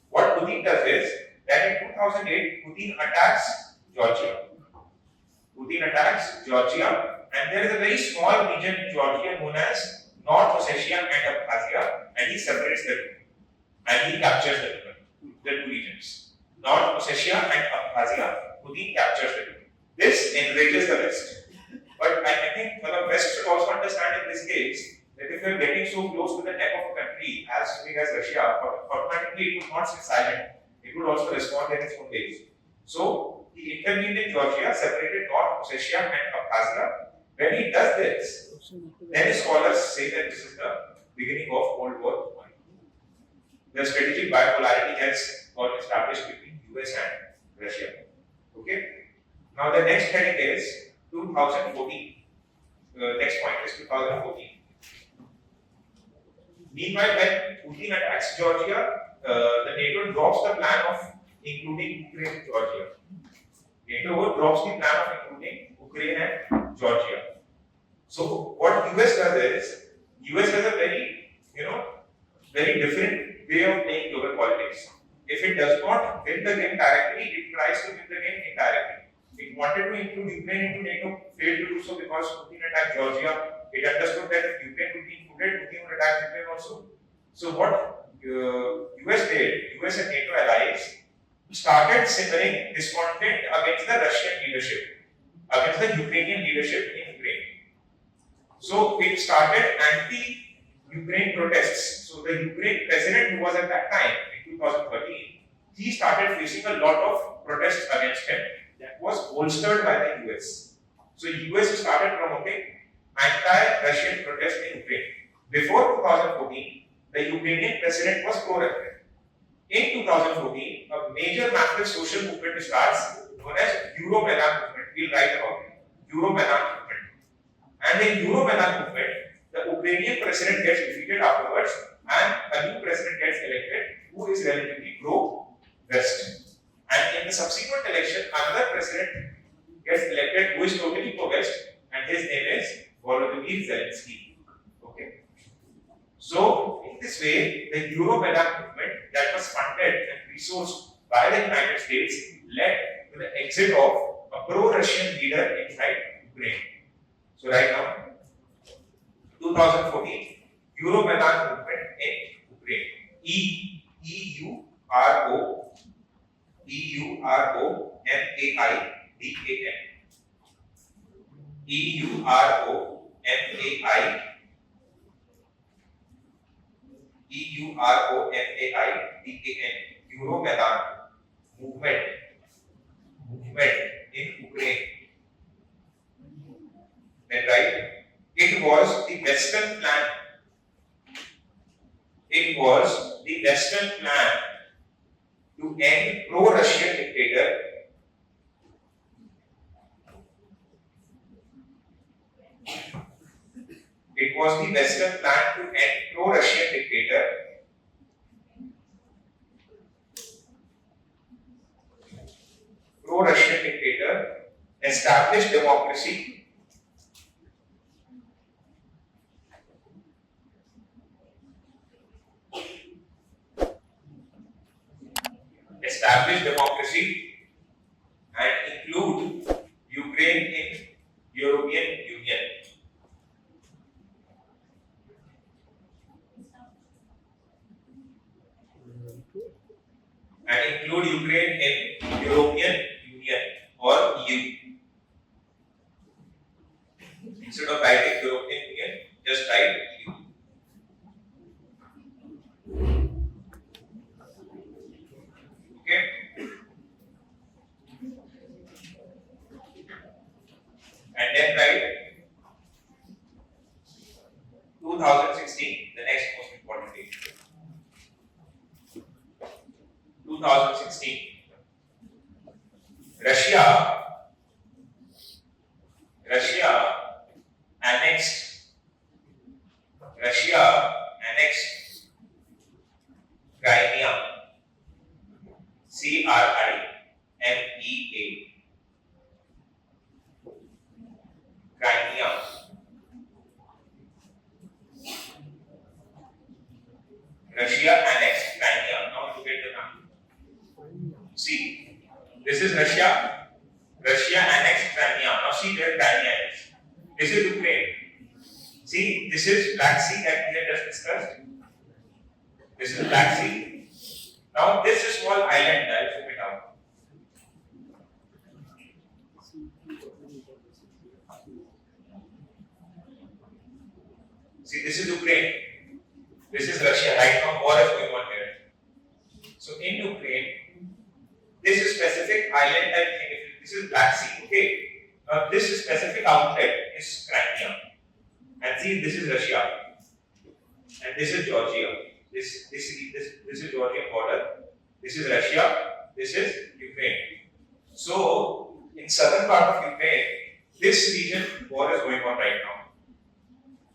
What Putin does is that in 2008, Putin attacks Georgia. And there is a very small region in Georgia known as North Ossetia and Abkhazia, and he separates the two. And he captures the two regions. North Ossetia and Abkhazia, Putin captures the two. This enrages the West. But I think the West should also understand in this case that if you are getting so close to the neck of a country as big as Russia, automatically it would not sit silent. It would also respond lost their own ways. So he intervened in Georgia, separated North Ossetia and Abkhazia. When he does this, then scholars say that this is the beginning of Cold War I. The strategic bipolarity has got established between US and Russia. Okay. Now the next heading is 2014. Next point is 2014. Meanwhile, when Putin attacks Georgia, the NATO drops the plan of including Ukraine and Georgia. NATO drops the plan of including Ukraine and Georgia. So what US does is, US has a very, very different way of playing global politics. If it does not win the game directly, it tries to win the game indirectly. It wanted to include Ukraine into NATO, failed to do so because Putin attacked Georgia. It understood that if Ukraine would be included, Putin would attack Ukraine also. So what US did, US and NATO allies started simmering discontent against the Russian leadership, against the Ukrainian leadership in Ukraine. So it started anti-Ukraine protests. So the Ukraine president who was at that time, in 2013, he started facing a lot of protests against him that was bolstered by the US. So US started promoting anti-Russian protest in Ukraine. Before 2014, the Ukrainian president was pro-Russian. In 2014, a major massive social movement starts known as Euro-Maidan movement. We'll write about it. Euro-Maidan movement. And in Euro-Maidan movement, the Ukrainian president gets defeated afterwards and a new president gets elected who is relatively pro-West. And in the subsequent election, another president gets elected who is totally pro-West and his name is Volodymyr Zelensky. Okay. So, in this way, the Euro-Maidan movement that was funded and resourced by the United States led to the exit of a pro-Russian leader inside Ukraine. So, right now, 2014, Euro-Maidan movement in Ukraine. E-U-R-O-M-A-I-D-A-N. E-U-R-O-M-A-I-D-A-N. Euro-Maidan movement in Ukraine. Then right, it was the Western plan. It was the Western plan to end pro-Russian dictator It was the Western plan to end pro-Russian dictator establish democracy, and include Ukraine in European Union. Or EU. Instead of writing European Union, just write EU. Okay. And then write 2016, the next most important date. 2016. Russia annexed Crimea. C-R-I-M-E-A. Crimea. Russia annexed Crimea. Now look at the map. See, this is Russia. Russia annexed Crimea. Now see where Crimea is. This is Ukraine. See, this is Black Sea that we had just discussed. This is Black Sea. Now this is small island. I'll zoom it out. See, this is Ukraine. This is Russia. Right now, war is going on here. So in Ukraine, Pacific island type thing. This is Black Sea. Okay. Now this specific outlet is Crimea, and see this is Russia, and this is Georgia. This is Georgian border. This is Russia. This is Ukraine. So in southern part of Ukraine, this region war is going on right now.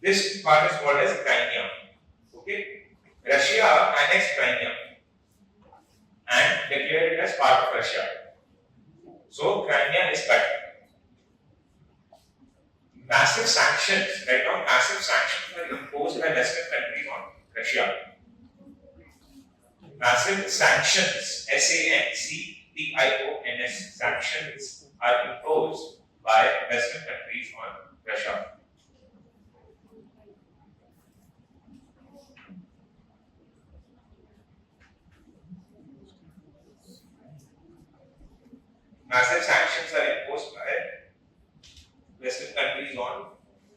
This part is called as Crimea. Okay, Russia annexed Crimea and declared it as part of Russia. So Crimea is cut. Massive sanctions, right now, massive sanctions are imposed by Western countries on Russia. Massive sanctions, SANCTIONS, sanctions are imposed by Western countries on Russia. Massive sanctions are imposed by Western countries on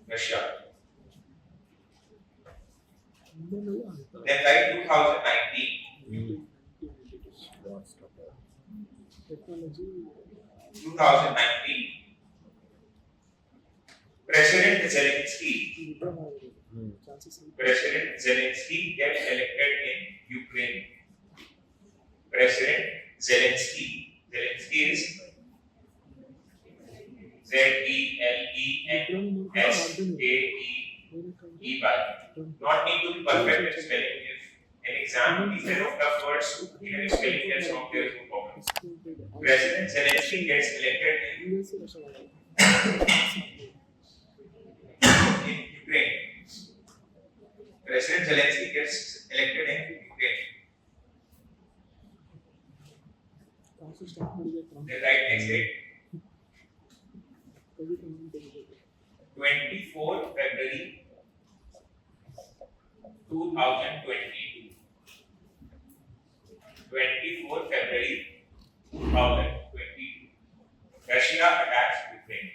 Russia. Then by 2019, 2019, President Zelensky gets elected in Ukraine. President Zelensky is Zelensky. Not need to be perfect in spelling. If an exam these kind of tough words, even if spelling gets wrong, there is no problem. President Zelensky gets elected in Ukraine. President Zelensky gets elected in Ukraine. The right next date. 24 February 2022. 24 February 2022. Russia attacks Ukraine.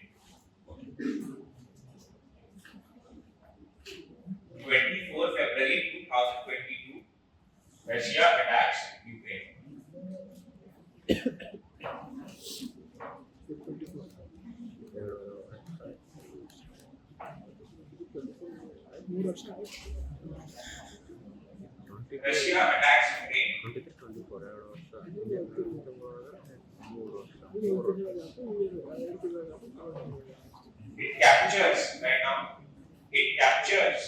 24 February 2022. Russia attacks Ukraine. Russia attacks Ukraine. It captures right now. It captures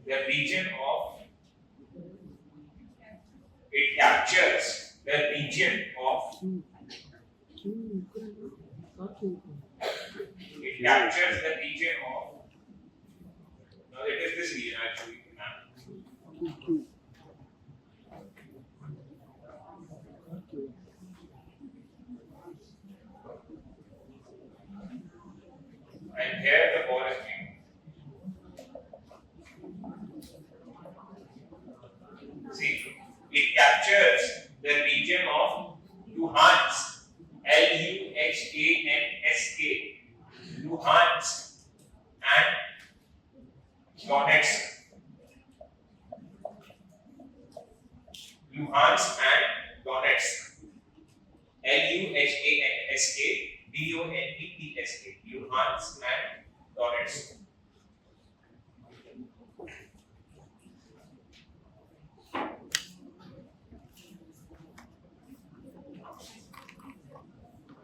the region of. It captures the region of. It captures the region of. No, it is this region actually. And here the ball is being. See, it captures the region of Luhansk, Luhansk, Luhansk and Donetsk. Luhansk and Donetsk. Luhansk, Donetsk. Luhansk and Donetsk.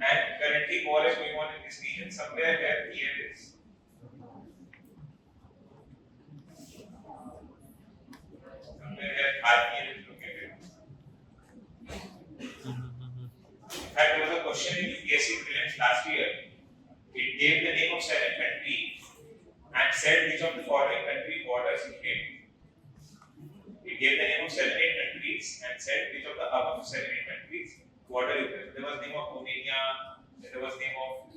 And currently war is going on in this region. Somewhere where Kiev is. Somewhere where Kiev is located. In fact, there was a question in UPSC prelims last year. It gave the name of 7 countries and said which of the following country borders Ukraine. It gave the name of 7 countries and said which of the above 7 countries border Ukraine. There was name of Romania, there was name of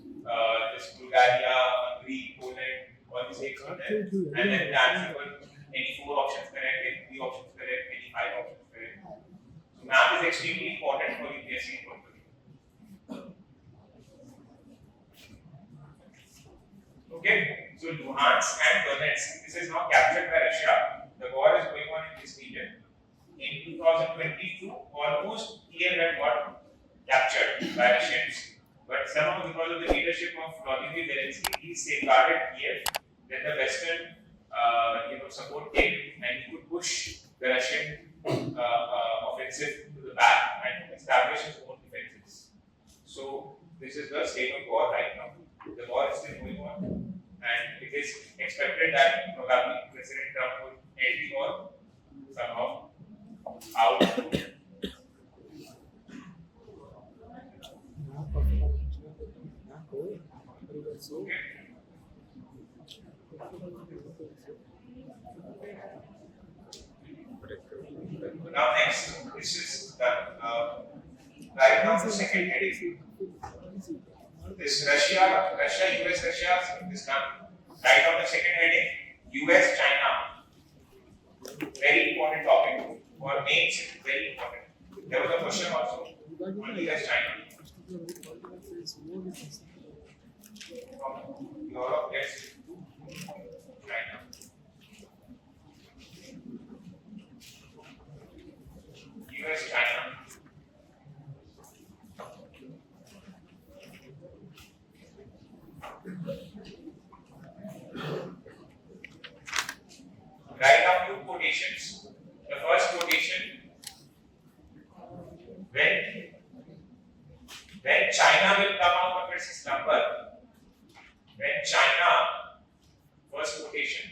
this Bulgaria, Hungary, Poland, all these 8 were there. And then the answer was any 4 options correct, any 3 options correct, any 5 options correct. So map is extremely important for UPSC purpose. Okay, so Luhansk and Donetsk, this is now captured by Russia. The war is going on in this region. In 2022 or leadership of Vladimir Zelensky, he safeguarded Kiev. Then the Western, support came, and he could push the Russian offensive to the back and establish his own defenses. So this is the state of war right now. The war is still going on, and it is expected that probably President Trump would end the war somehow out. Okay. Now next, this is done. Right now the second heading. This Russia, US, Russia is done. Right now the second heading, US, China. Very important topic. For names, very important. There was a question also on US, China. Europe, yes. China. US, China. Write down two quotations. The first quotation, when China will come out of its slumber, when China, first quotation,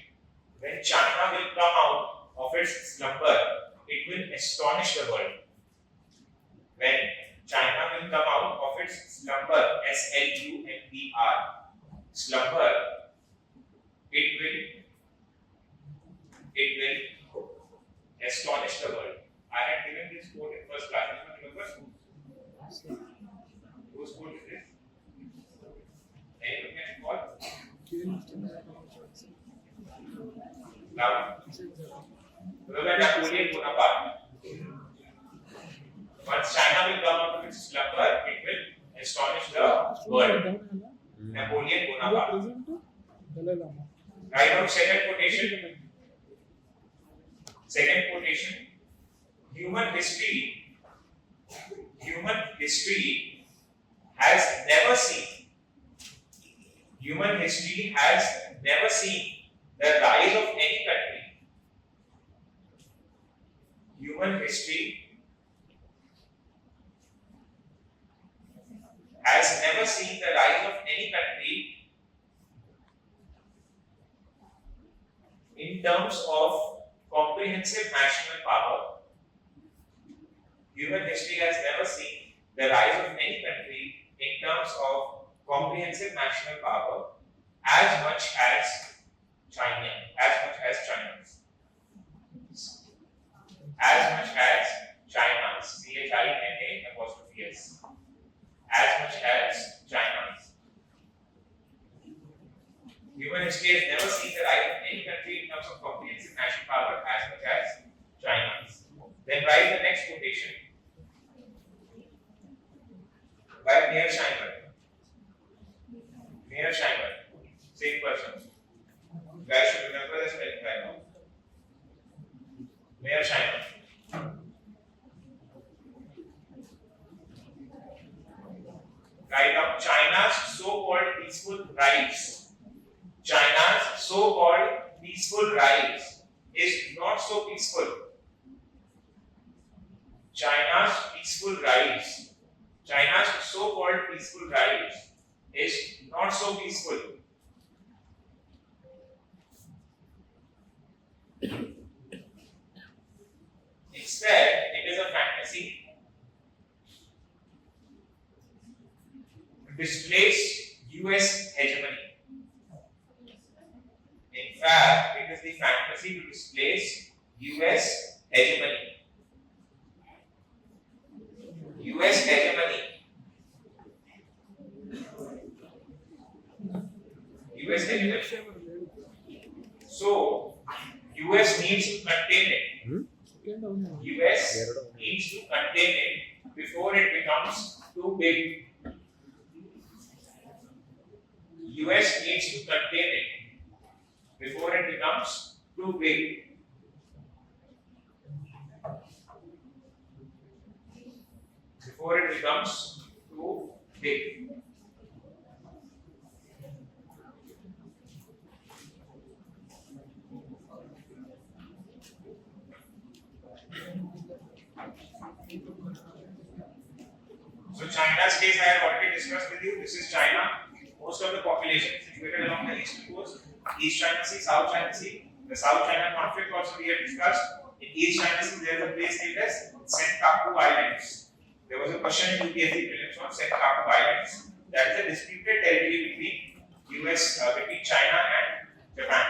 when China will come out of its slumber, it will astonish the world. When China will come out of its slumber, SLUMBR, slumber, it will astonish the world. I had given this quote in first class. Whose quote is this? Anyone can recall? Now, remember Napoleon Bonaparte. Once China will come out of its slumber, it will astonish the world. Napoleon Bonaparte. Write down second quotation. Second quotation. Human history has never seen. Human history has never seen the rise of any country. Human history has never seen the rise of any country in terms of comprehensive national power. Human history has never seen the rise of any country in terms of comprehensive national power as much as China's. As much as China's. CHINA''. As much as China's. Human history has never seen the rise of any country in terms of comprehensive national power as much as China's. Then write the next quotation by Mayer Scheinberg. Same person. You guys should remember the spelling by now. Mayer Scheinberg. Write down China's so-called peaceful rise. China's so-called peaceful rise is not so peaceful. China's so-called peaceful rise is not so peaceful. Instead, it is a fantasy to displace US hegemony. In fact, it is the fantasy to displace US hegemony. US hegemony. US hegemony. So, US needs to contain it. US needs to contain it before it becomes too big. US needs to contain it before it becomes too big. Before it becomes too big. China's case I have already discussed with you. This is China. Most of the population is situated along the eastern coast. East China Sea, South China Sea. The South China conflict also we have discussed. In East China Sea, there is a place named as Senkaku Islands. There was a question in UPSC prelims on Senkaku Islands. That is a disputed territory between between China and Japan.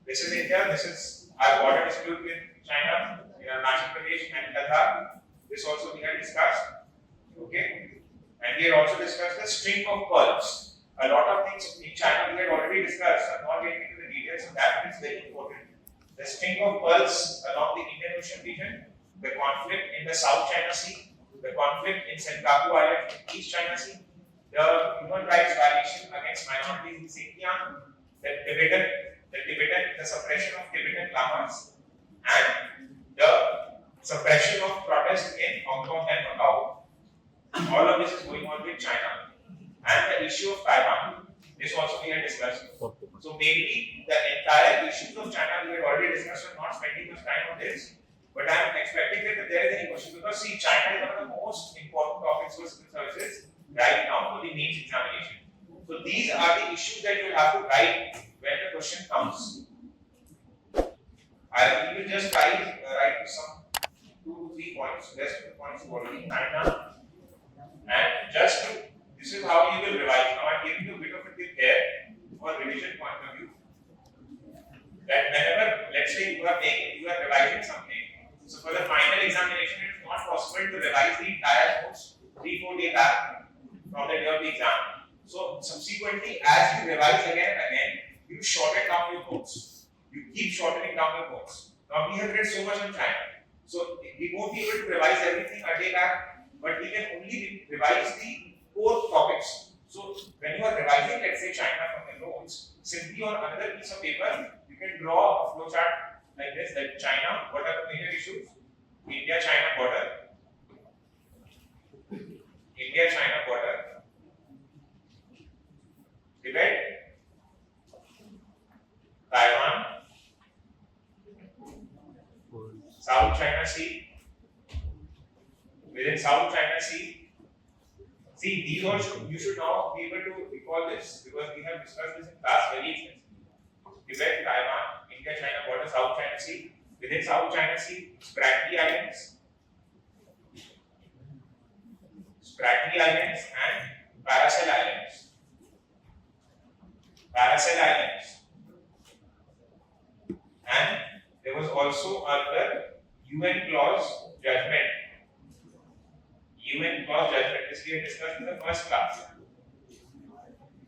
This is India. This is our border dispute with China in Arunachal Pradesh and Ladakh. This also we have discussed. Okay, and we had also discussed the string of pearls. A lot of things in China we had already discussed. I'm not getting into the details, so that is very important. The string of pearls along the Indian Ocean region, the conflict in the South China Sea, the conflict in Senkaku Island, East China Sea, the human rights violation against minorities in Xinjiang, the suppression of Tibetan lamas, and the suppression of protests in Hong Kong and Macau. All of this is going on with China. And the issue of Taiwan, this also we had discussed. So maybe the entire issues of China we had already discussed, so not spending much time on this. But I am expecting that there is any question because see, China is one of the most important topics for civil services right now for the mains examination. So these are the issues that you will have to write when the question comes. I will just write some 2 to 3 points. Rest of the points you already written down. And just to, this is how you will revise. Now I am giving you a bit of a tip here for revision point of view. That whenever, let's say you are revising something, so for the final examination, it is not possible to revise the entire notes 3-4 days back from the day of the exam. So subsequently, as you revise again and again, you shorten down your notes. You keep shortening down your notes. Now we have read so much on China, so we won't be able to revise everything a day back, but we can only revise the core topics. So when you are revising, let's say China from the notes, simply on another piece of paper, you can draw a flowchart like this, that China, what are the major issues? India-China border, India-China border, Tibet, Taiwan, South China Sea, within South China Sea. See, these all you should now be able to recall this because we have discussed this in class very extensively. Tibet, Taiwan, India, China border, South China Sea. Within South China Sea, Spratly Islands, and Paracel Islands. And there was also another UN clause judgment. UN clause judgment. This we had discussed in the first class.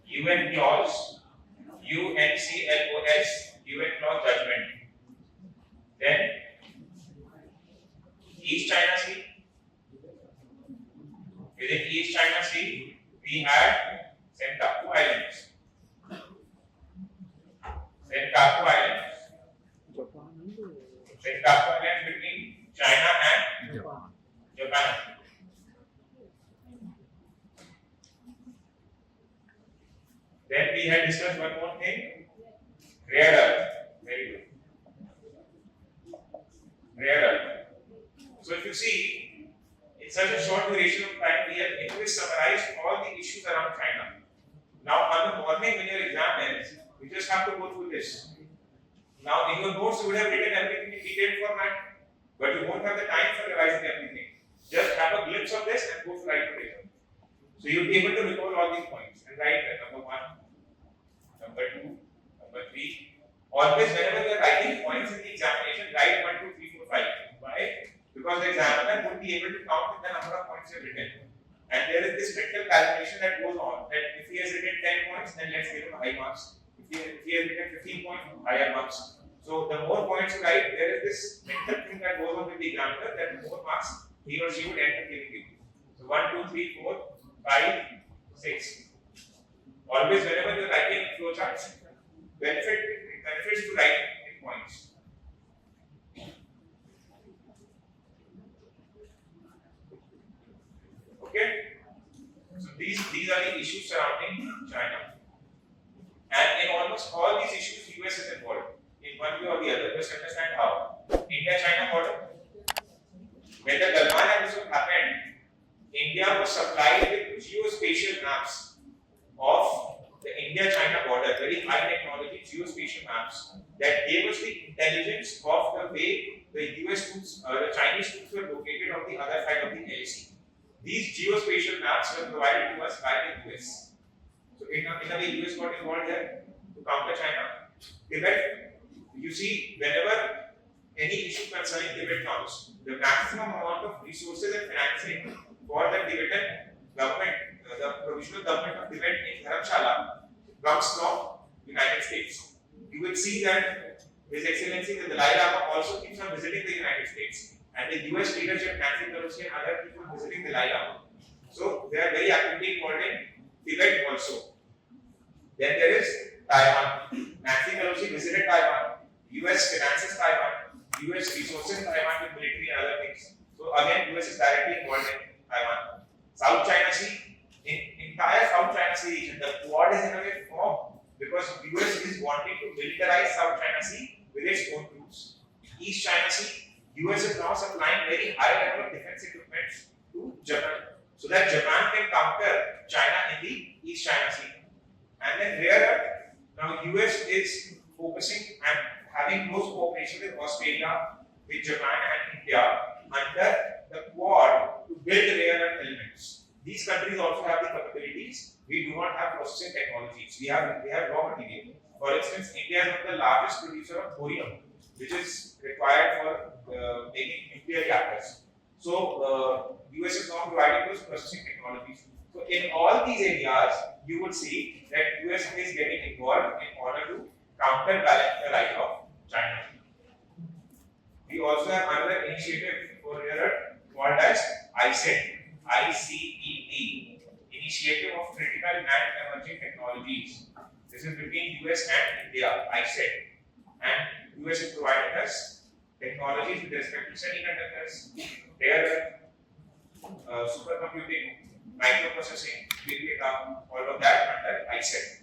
UN clause, UNCLOS, UN clause judgment. Then East China Sea. Within East China Sea, we had Senkaku Islands. Senkaku Islands between China and Japan. Then we had discussed one more thing, rare earth. Very good. Rare earth. So if you see, in such a short duration of time, we have anyway summarized all the issues around China. Now on the morning when your exam ends, you just have to go through this. Now in your notes you would have written everything in detailed format, but you won't have the time for revising everything. Just have a glimpse of this and go right to it. So you'll be able to recall all these points and write number 1, number 2, number 3. Always whenever you are writing points in the examination, write 1, 2, 3, 4, 5. Why? Because the examiner won't be able to count the number of points you have written. And there is this mental calculation that goes on, that if he has written 10 points, then let's give him high marks. If he has written 15 points, higher marks. So the more points you write, there is this mental thing that goes on with the examiner, that the more marks he or she would end up giving you. So 1, 2, 3, 4, 5, 6. Always whenever you are writing flowcharts, benefits to write in points. Okay? So these are the issues surrounding China. And in almost all these issues, US is involved in one way or the other. Just understand how. India-China border. When the Galwan episode happened, India was supplied with geospatial maps of the India-China border, very high technology geospatial maps that gave us the intelligence of the way the US troops, the Chinese troops were located on the other side of the LAC. These geospatial maps were provided to us by the US. So in a way, US got involved here to counter China. Tibet, you see, whenever any issue concerning Tibet comes, the maximum amount of resources and financing for the Tibetan government, the provisional government of Tibet in Dharamshala, comes from United States. You will see that His Excellency the Dalai Lama also keeps on visiting the United States, and the US leadership, Nancy Pelosi and others, keep on visiting the Dalai Lama. So they are very actively involved in Tibet also. Then there is Taiwan. Nancy Pelosi visited Taiwan. US finances Taiwan. US resources Taiwan with military and other things. So again, US is directly involved in Taiwan. South China Sea, in entire South China Sea region, the Quad is in a way formed because US is wanting to militarize South China Sea with its own troops. East China Sea, US is now supplying very high level of defense equipment to Japan, so that Japan can counter China in the East China Sea. And then here, now US is focusing and having close cooperation with Australia, with Japan and India under the Quad to build rare earth elements. These countries also have the capabilities. We do not have processing technologies. We have raw material. For instance, India is one of the largest producer of thorium, which is required for making nuclear reactors. So, US is now providing those processing technologies. So, in all these areas, you would see that US is getting involved in order to counterbalance the rise of China. We also have another initiative for rare earth called as ICET, Initiative of Critical and Emerging Technologies. This is between US and India, ICET. And US is providing us technologies with respect to semiconductors, rare earth, supercomputing, microprocessing, big data, all of that under ICET.